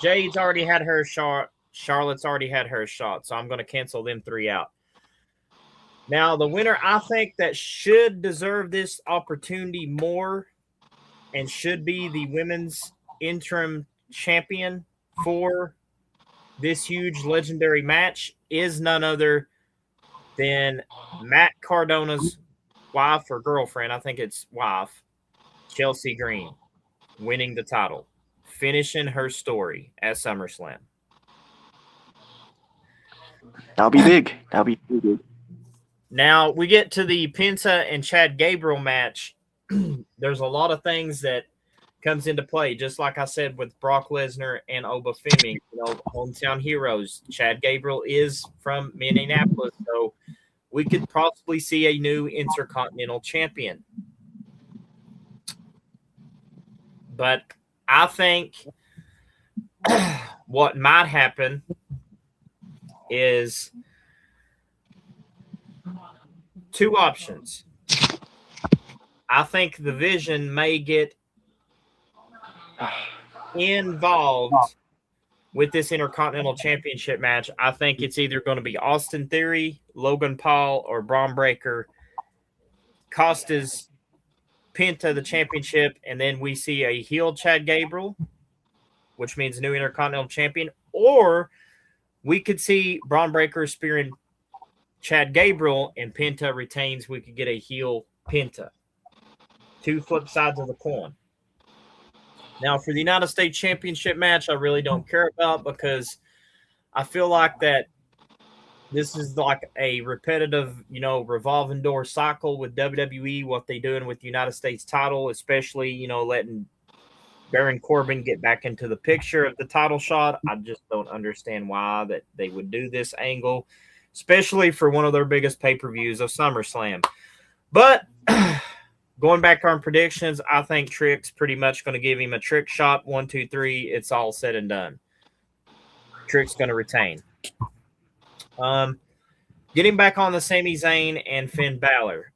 Jade's already had her shot. Charlotte's already had her shot. So I'm going to cancel them 3 out. Now, the winner, I think, that should deserve this opportunity more and should be the women's interim champion for this huge legendary match is none other than Matt Cardona's wife or girlfriend. I think it's wife, Chelsea Green, winning the title, finishing her story at SummerSlam. That'll be big. That'll be big. Now we get to the Penta and Chad Gabriel match. There's a lot of things that comes into play, just like I said with Brock Lesnar and Oba Femi, hometown heroes. Chad Gabriel is from Minneapolis, so we could possibly see a new Intercontinental Champion. But I think what might happen is 2 options. I think the Vision may get involved with this Intercontinental Championship match. I think it's either going to be Austin Theory, Logan Paul, or Braun Breaker. Costa's Penta the championship, and then we see a heel Chad Gabriel, which means new Intercontinental Champion, or we could see Braun Breaker spearing Chad Gabriel and Penta retains. We could get a heel Penta. 2 flip sides of the coin. Now, for the United States Championship match, I really don't care about because I feel like that this is like a repetitive, revolving door cycle with WWE, what they're doing with the United States title, especially, letting Baron Corbin get back into the picture of the title shot. I just don't understand why that they would do this angle, especially for one of their biggest pay-per-views of SummerSlam. But going back on predictions, I think Trick's pretty much going to give him a trick shot. 1, 2, 3. It's all said and done. Trick's going to retain. Getting back on the Sami Zayn and Finn Balor.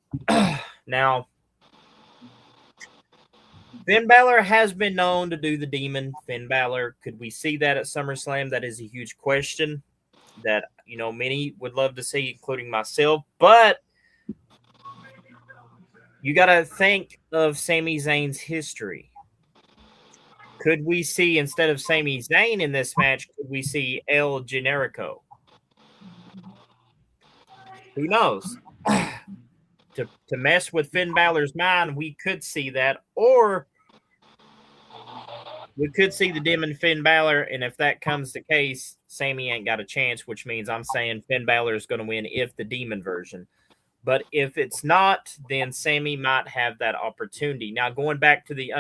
Now, Finn Balor has been known to do the demon. Finn Balor, could we see that at SummerSlam? That is a huge question that, many would love to see, including myself. But you got to think of Sami Zayn's history. Could we see, instead of Sami Zayn in this match, could we see El Generico? Who knows? To mess with Finn Balor's mind, we could see that. Or we could see the demon Finn Balor, and if that comes the case, Sami ain't got a chance, which means I'm saying Finn Balor is going to win if the demon version. But if it's not, then Sami might have that opportunity. Now, going back to the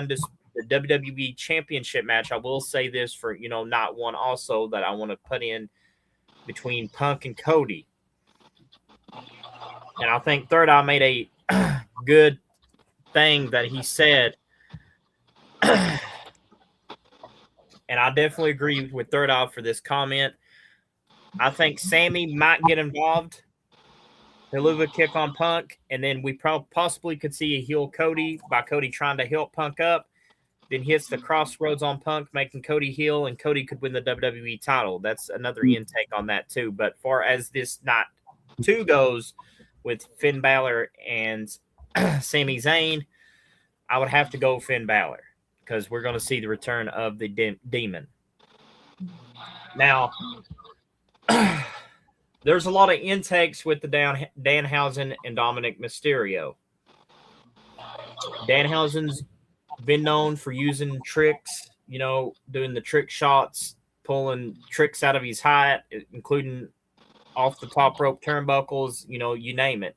WWE Championship match, I will say this for, not one also that I want to put in between Punk and Cody. And I think Third Eye made a good thing that he said. And I definitely agree with Third Eye for this comment. I think Sami might get involved. Helluva kick on Punk, and then we possibly could see a heel Cody by Cody trying to help Punk up. Then hits the crossroads on Punk, making Cody heel, and Cody could win the WWE title. That's another intake on that too. But far as this night 2 goes with Finn Balor and Sami Zayn, I would have to go Finn Balor because we're going to see the return of the demon. Now, there's a lot of intakes with the Danhausen and Dominic Mysterio. Danhausen's been known for using tricks, doing the trick shots, pulling tricks out of his hat, including off the top rope turnbuckles, you name it.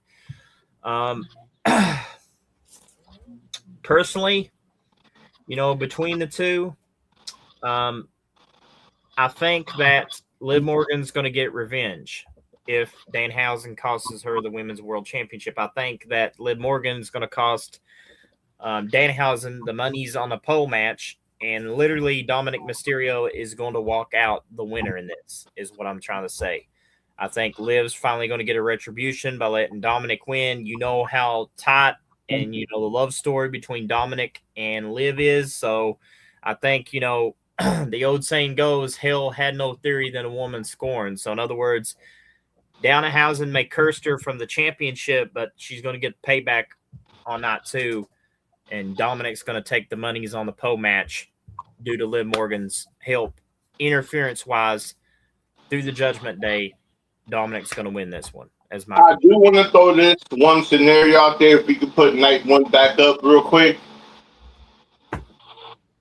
Personally, between the two, I think that Liv Morgan's going to get revenge if Danhausen costs her the Women's World Championship. I think that Liv Morgan's going to cost Danhausen the monies on a pole match And literally, Dominic Mysterio is going to walk out the winner in this, is what I'm trying to say. I think Liv's finally going to get a retribution by letting Dominic win. You know how tight and you know the love story between Dominic and Liv is. So I think, you know, the old saying goes, hell had no theory than a woman scorned. So in other words, Danhausen may curse her from the championship, but she's going to get payback on night 2. And Dominic's going to take the monies on the Poe match due to Liv Morgan's help, interference-wise, through the Judgment Day. Dominic's going to win this one. As my I do want to throw this one scenario out there. If we could put night 1 back up real quick.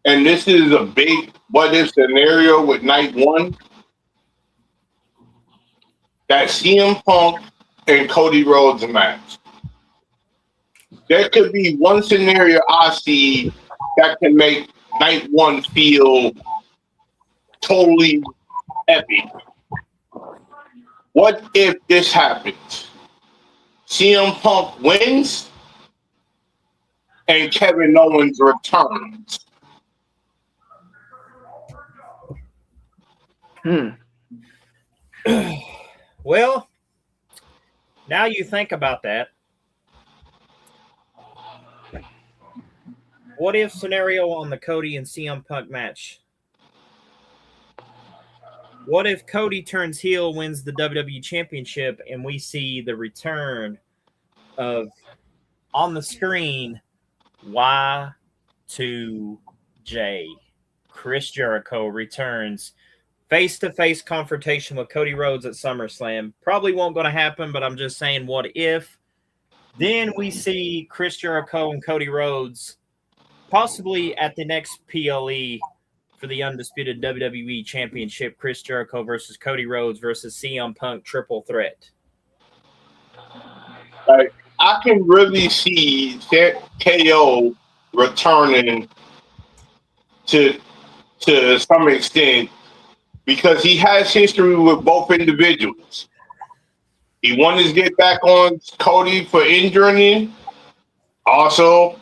And this is a big what-if scenario with night 1. That CM Punk and Cody Rhodes match. There could be one scenario I see that can make night 1 feel totally epic. What if this happens? CM Punk wins and Kevin Owens returns. Well, now you think about that. What if scenario on the Cody and CM Punk match? What if Cody turns heel, wins the WWE Championship, and we see the return of, on the screen, Y2J? Chris Jericho returns face-to-face confrontation with Cody Rhodes at SummerSlam. Probably won't going to happen, but I'm just saying, what if? Then we see Chris Jericho and Cody Rhodes possibly at the next PLE for the undisputed WWE Championship. Chris Jericho versus Cody Rhodes versus CM Punk triple threat. Like, I can really see KO returning to some extent because he has history with both individuals. He wanted to get back on Cody for injuring him. Also,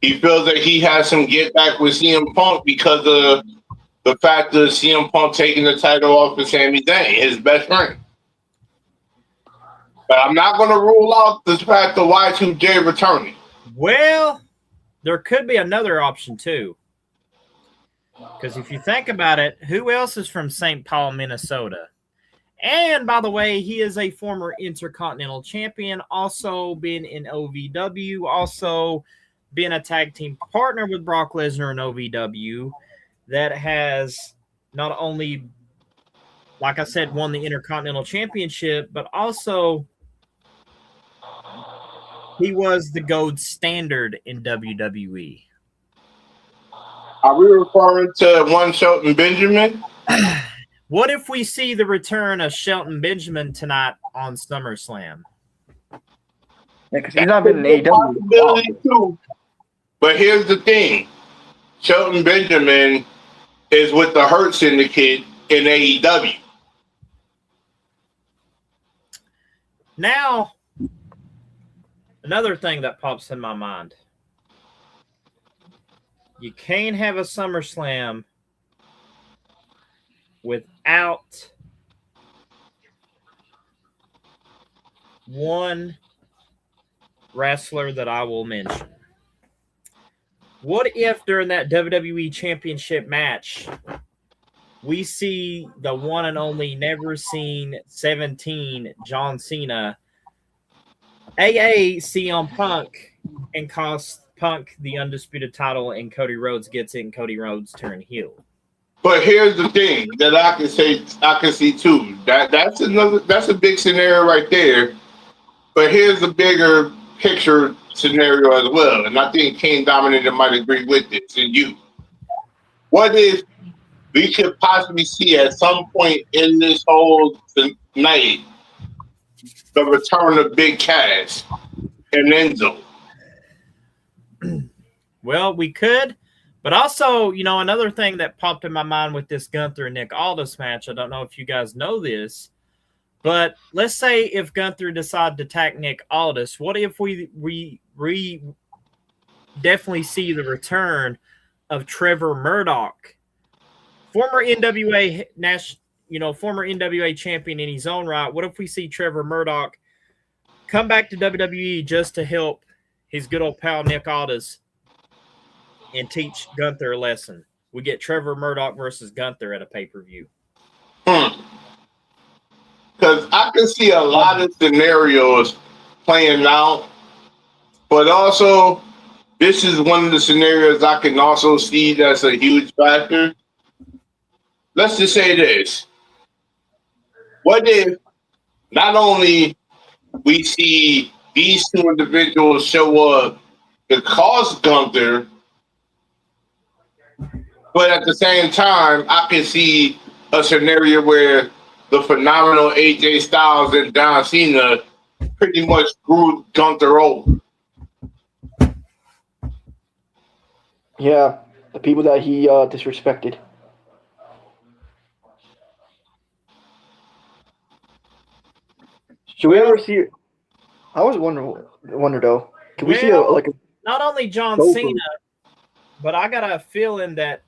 he feels that he has some get back with CM Punk because of the fact that CM Punk taking the title off of Sami Zayn, his best friend. But I'm not going to rule out the fact of Y2J returning. Well, there could be another option too. Because if you think about it, who else is from St. Paul, Minnesota? And by the way, he is a former Intercontinental Champion, also been in OVW, also been a tag team partner with Brock Lesnar in OVW, that has not only, like I said, won the Intercontinental Championship, but also he was the gold standard in WWE. Are we referring to one Shelton Benjamin? What if we see the return of Shelton Benjamin tonight on SummerSlam? Yeah, because he's not been in AEW. Too. But here's the thing. Shelton Benjamin is with the Hurt Syndicate in AEW. Now, another thing that pops in my mind. You can't have a SummerSlam without one wrestler that I will mention. What if during that WWE Championship match, we see the one and only never seen 17 John Cena CM Punk and cost Punk the undisputed title, and Cody Rhodes gets it and Cody Rhodes turn heel? But here's the thing that I can see too. That's a big scenario right there. But here's the bigger picture scenario as well. And I think King Dominator might agree with this and you. What if we could possibly see at some point in this whole night the return of Big Cass and Enzo? Well, we could, but also, you know, another thing that popped in my mind with this Gunther and Nick Aldis match, I don't know if you guys know this, but let's say if Gunther decided to attack Nick Aldis, what if we definitely see the return of Trevor Murdoch, former NWA former NWA champion in his own right. What if we see Trevor Murdoch come back to WWE just to help his good old pal Nick Aldis and teach Gunther a lesson? We get Trevor Murdoch versus Gunther at a pay-per-view. Because I can see a lot of scenarios playing out, but also this is one of the scenarios I can also see that's a huge factor. Let's just say this. What if not only we see these two individuals show up to cause Gunther, but at the same time, I can see a scenario where the phenomenal AJ Styles and John Cena pretty much screwed Gunther over. Yeah, the people that he disrespected. Should we ever see? I was wonder though. Can we see a not only John Goldberg. Cena, but I got a feeling that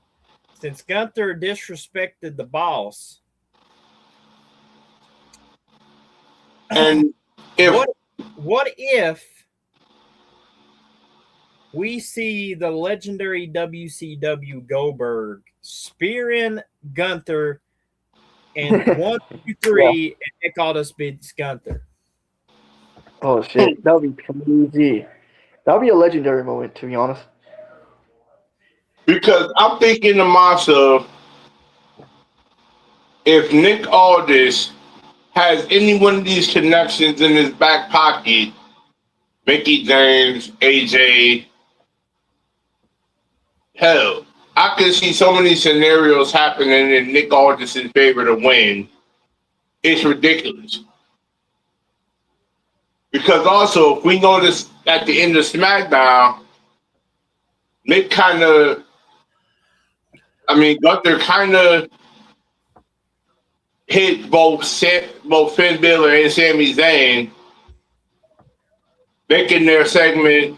since Gunther disrespected the boss, And if what if we see the legendary WCW Goldberg spearing Gunther and 1, 2, 3, and Nick Aldis beats Gunther? Oh shit, that would be crazy. That would be a legendary moment, to be honest. because I'm thinking to myself, if Nick Aldis has any one of these connections in his back pocket, Mickey James, AJ, hell, I could see so many scenarios happening in Nick Aldis' favor to win. It's ridiculous. Because also, if we notice at the end of SmackDown, Gunther kind of hit both Finn Balor and Sami Zayn, making their segment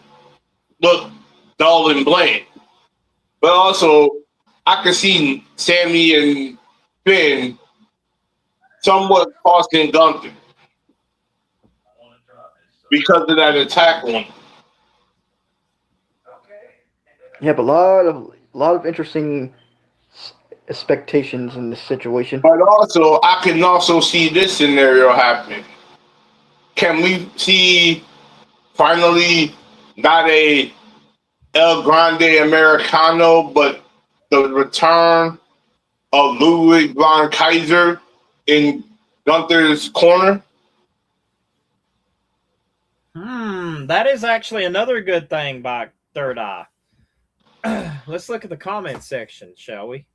look dull and bland. But also, I could see Sami and Finn somewhat costing Gunther because of that attack on him. Yeah, but a lot of interesting expectations in this situation. But also, I can also see this scenario happening. Can we see finally not a El Grande Americano, but the return of Ludwig von Kaiser in Gunther's corner? That is actually another good thing by Third Eye. Let's look at the comment section, shall we?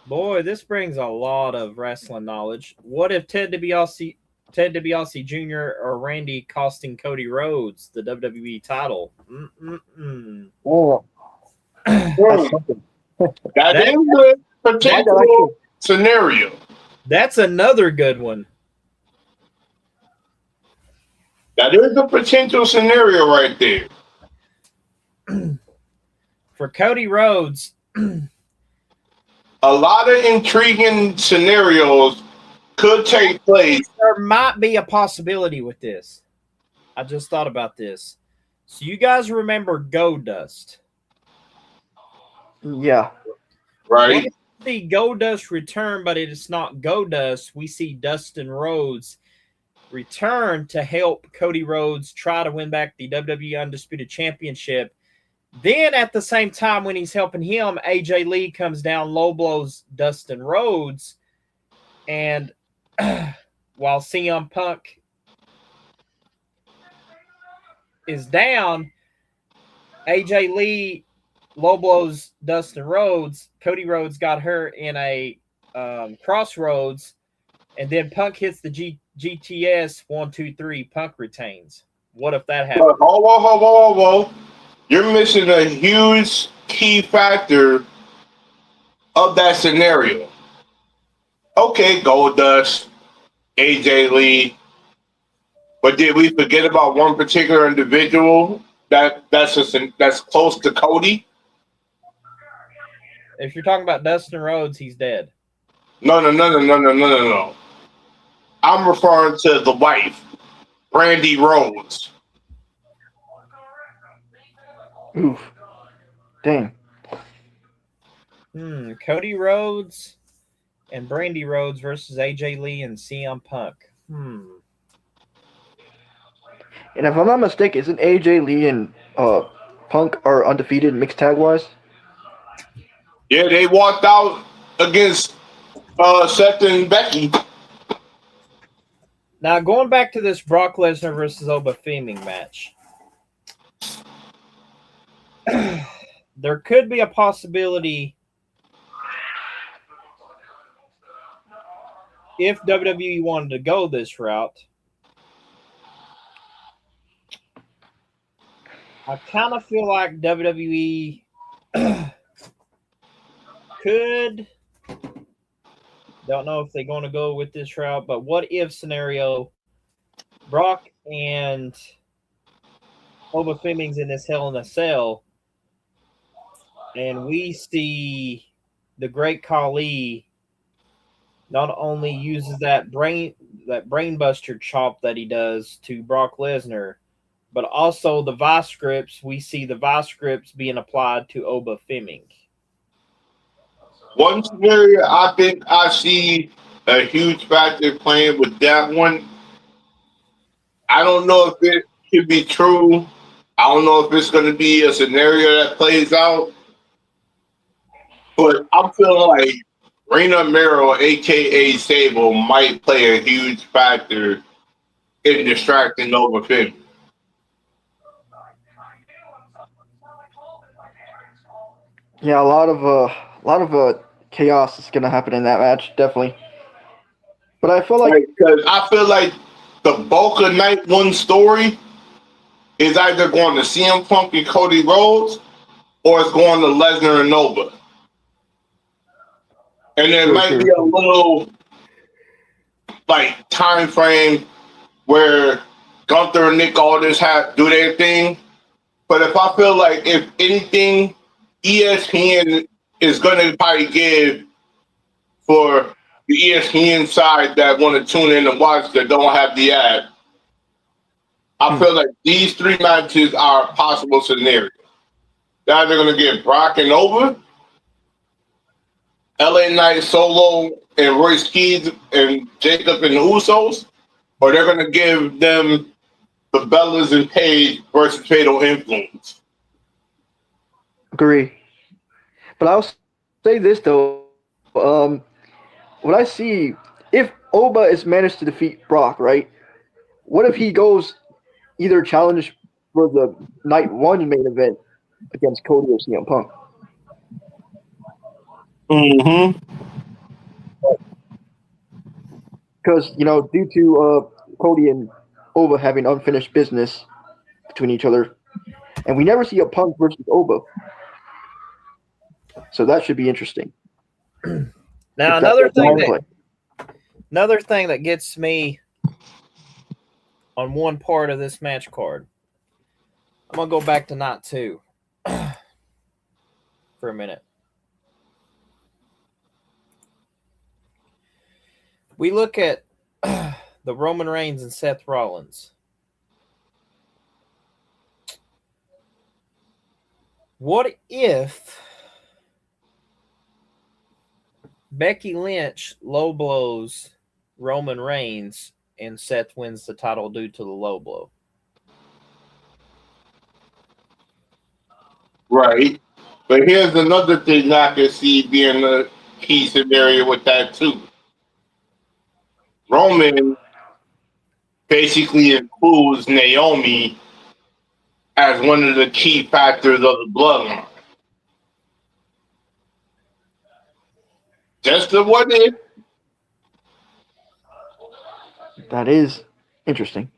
Boy, this brings a lot of wrestling knowledge. What if Ted DiBiase Jr. or Randy costing Cody Rhodes the WWE title? Oh, that's something. That is a potential scenario. That's another good one. That is a potential scenario right there. For Cody Rhodes, a lot of intriguing scenarios could take place. There might be a possibility with this. I just thought about this. So you guys remember Goldust? Yeah. Right. What if we see Goldust return, but it is not Goldust? We see Dustin Rhodes return to help Cody Rhodes try to win back the WWE Undisputed Championship. Then at the same time when he's helping him, AJ Lee comes down, low blows Dustin Rhodes, and while CM Punk is down, AJ Lee low blows Dustin Rhodes. Cody Rhodes got hurt in a crossroads, and then Punk hits the GTS 1, 2, 3. Punk retains. What if that happens? Whoa. You're missing a huge key factor of that scenario. Okay, Goldust, AJ Lee, but did we forget about one particular individual that's close to Cody? If you're talking about Dustin Rhodes, he's dead. No. I'm referring to the wife, Brandy Rhodes. Oof. Dang. Cody Rhodes and Brandy Rhodes versus AJ Lee and CM Punk. And if I'm not mistaken, isn't AJ Lee and Punk are undefeated mixed tag wise? Yeah, they walked out against Seth and Becky. Now, going back to this Brock Lesnar versus Oba Femi match, there could be a possibility if WWE wanted to go this route. I kind of feel like WWE could. Don't know if they're going to go with this route, but what if scenario, Brock and Oba Femi's in this Hell in a Cell, and we see the Great Khali not only uses that brainbuster chop that he does to Brock Lesnar, but also the vice grips. We see the vice grips being applied to Oba Femi. One scenario I think I see a huge factor playing with that one. I don't know if it could be true. I don't know if it's going to be a scenario that plays out. But I'm feeling like Rena Mero, a.k.a. Sable, might play a huge factor in distracting Nova Finn. Yeah, a lot of chaos is gonna happen in that match, definitely. But I feel like Because I feel like the bulk of night one story is either going to CM Punk and Cody Rhodes or it's going to Lesnar and Nova. And there might be a little like time frame where Gunther and Nick Aldis do their thing. But if I feel like if anything, ESPN is going to probably give for the ESPN side that want to tune in and watch that don't have the ad. I feel like these three matches are a possible scenario. Now they're going to get Brock and Over, LA Knight Solo and Royce Keys and Jacob and the Usos, or they're going to give them the Bellas and Paige versus Fatal Influence. agree. But I'll say this though, what I see, if Oba is managed to defeat Brock, right? What if he goes either challenge for the night one main event against Cody or CM Punk? Mm-hmm. Because due to Cody and Oba having unfinished business between each other, and we never see a Punk versus Oba, so that should be interesting. Now, another thing that gets me on one part of this match card, I'm gonna go back to night two for a minute. We look at the Roman Reigns and Seth Rollins. What if Becky Lynch low blows Roman Reigns and Seth wins the title due to the low blow? Right. But here's another thing I can see being a key scenario with that too. Roman basically includes Naomi as one of the key factors of the bloodline. Just the what if. That is interesting.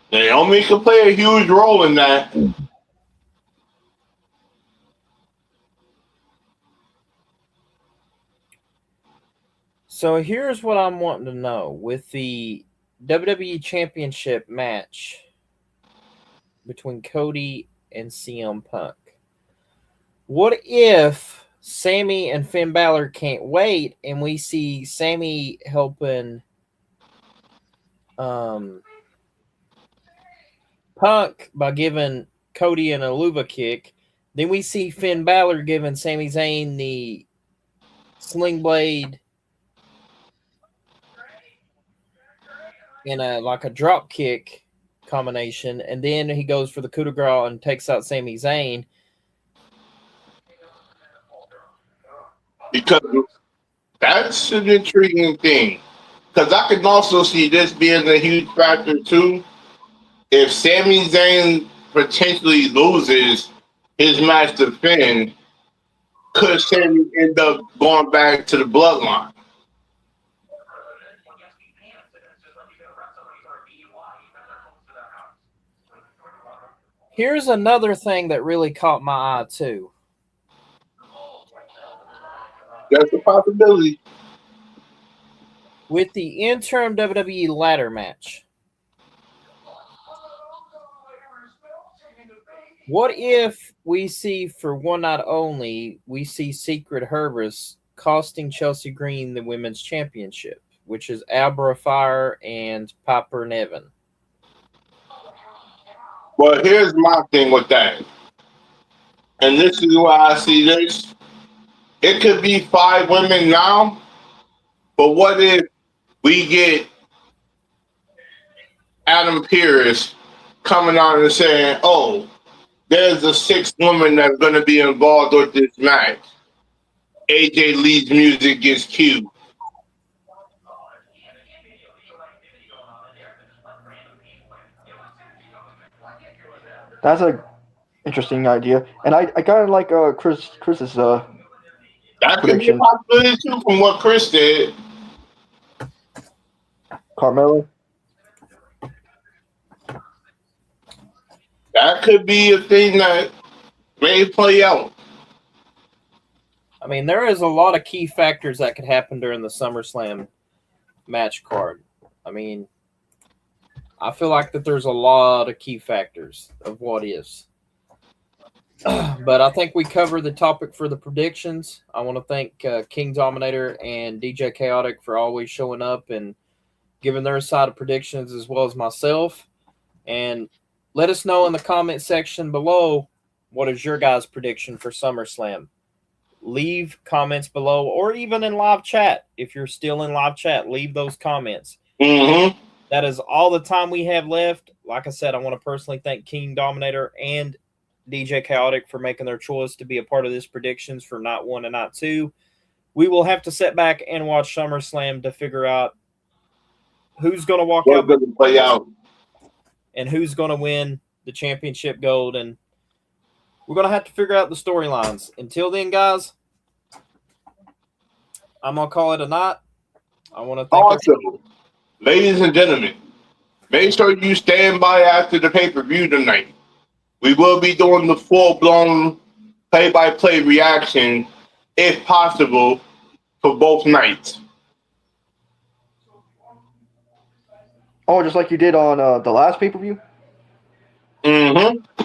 Naomi could play a huge role in that. So here's what I'm wanting to know. With the WWE Championship match between Cody and CM Punk. What if Sammy and Finn Balor can't wait and we see Sammy helping Punk by giving Cody an Aluva kick? Then we see Finn Balor giving Sami Zayn the Sling Blade in a drop kick combination, and then he goes for the coup de grace and takes out Sami Zayn. Because that's an intriguing thing. Because I can also see this being a huge factor too. If Sami Zayn potentially loses his match to Finn, could Sami end up going back to the bloodline? Here's another thing that really caught my eye too. That's a possibility. With the interim WWE ladder match, what if we see, for one night only, we see Secret Herbers costing Chelsea Green the women's championship, which is Abra Fire and Piper Niven? Well, here's my thing with that. And this is why I see this. It could be 5 women now, but what if we get Adam Pearce coming out and saying, oh, there's a 6th woman that's going to be involved with this match. AJ Lee's music gets cued. That's a interesting idea, and I kind of like Chris's That could be a prediction. possibility too, from what Chris said. Carmelo. That could be a thing that may play out. I mean, there is a lot of key factors that could happen during the SummerSlam match card. I mean, I feel like that there's a lot of key factors of what is. But I think we covered the topic for the predictions. I want to thank King Dominator and DJ Chaotic for always showing up and giving their side of predictions, as well as myself. And let us know in the comment section below, what is your guys' prediction for SummerSlam? Leave comments below, or even in live chat. If you're still in live chat, leave those comments. Mm-hmm. That is all the time we have left. Like I said, I want to personally thank King Dominator and DJ Chaotic for making their choice to be a part of this predictions for night 1 and night 2. We will have to sit back and watch SummerSlam to figure out who's going to walk What's out going to play out? and who's going to win the championship gold. And we're going to have to figure out the storylines. Until then, guys, I'm going to call it a night. I want to thank Also, ladies and gentlemen, make sure you stand by after the pay-per-view tonight. We will be doing the full-blown play-by-play reaction, if possible, for both nights. Oh, just like you did on the last pay-per-view? Mm-hmm.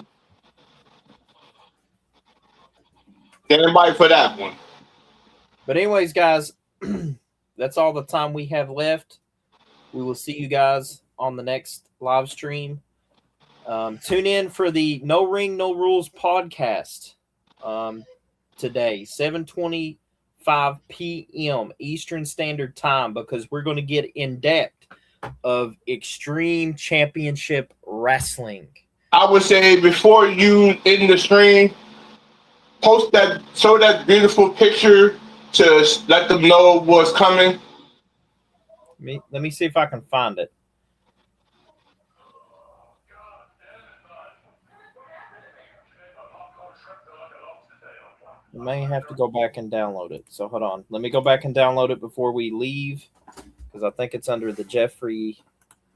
Stand by for that one. But anyways, guys, that's all the time we have left. We will see you guys on the next live stream. Tune in for the No Ring, No Rules podcast today, 7:25 p.m. Eastern Standard Time, because we're going to get in depth of Extreme Championship Wrestling. I would say before you end the stream, show that beautiful picture to let them know what's coming. Let me see if I can find it. I may have to go back and download it. So hold on. Let me go back and download it before we leave, because I think it's under the Jeffrey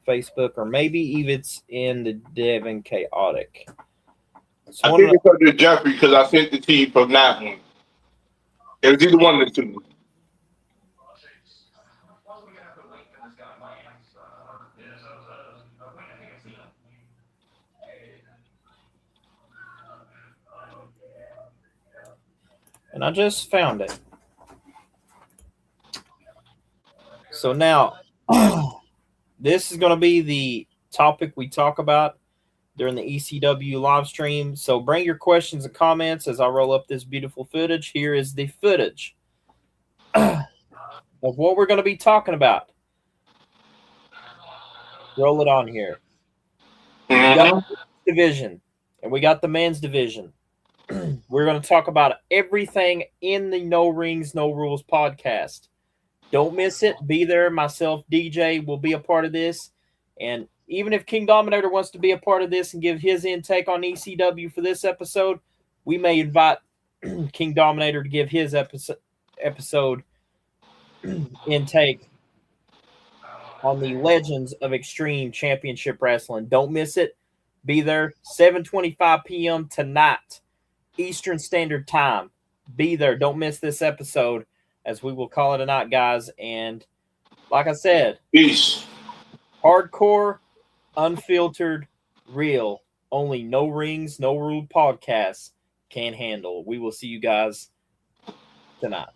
Facebook, or maybe even it's in the Devin Chaotic. I think it's under Jeffrey because I sent it to you from that one. It was either one of the two. And I just found it. So now, this is going to be the topic we talk about during the ECW live stream. So bring your questions and comments as I roll up this beautiful footage. Here is the footage of what we're going to be talking about. Roll it on here. We got the division, and we got the men's division. We're going to talk about everything in the No Rings, No Rules podcast. Don't miss it. Be there. Myself, DJ, will be a part of this. And even if King Dominator wants to be a part of this and give his intake on ECW for this episode, we may invite King Dominator to give his episode intake on the Legends of Extreme Championship Wrestling. Don't miss it. Be there. 7:25 p.m. tonight, Eastern Standard Time. Be there. Don't miss this episode, as we will call it a night, guys. And like I said, Peace. Hardcore, unfiltered, real. Only No Rings, No Rule podcasts can handle. We will see you guys tonight.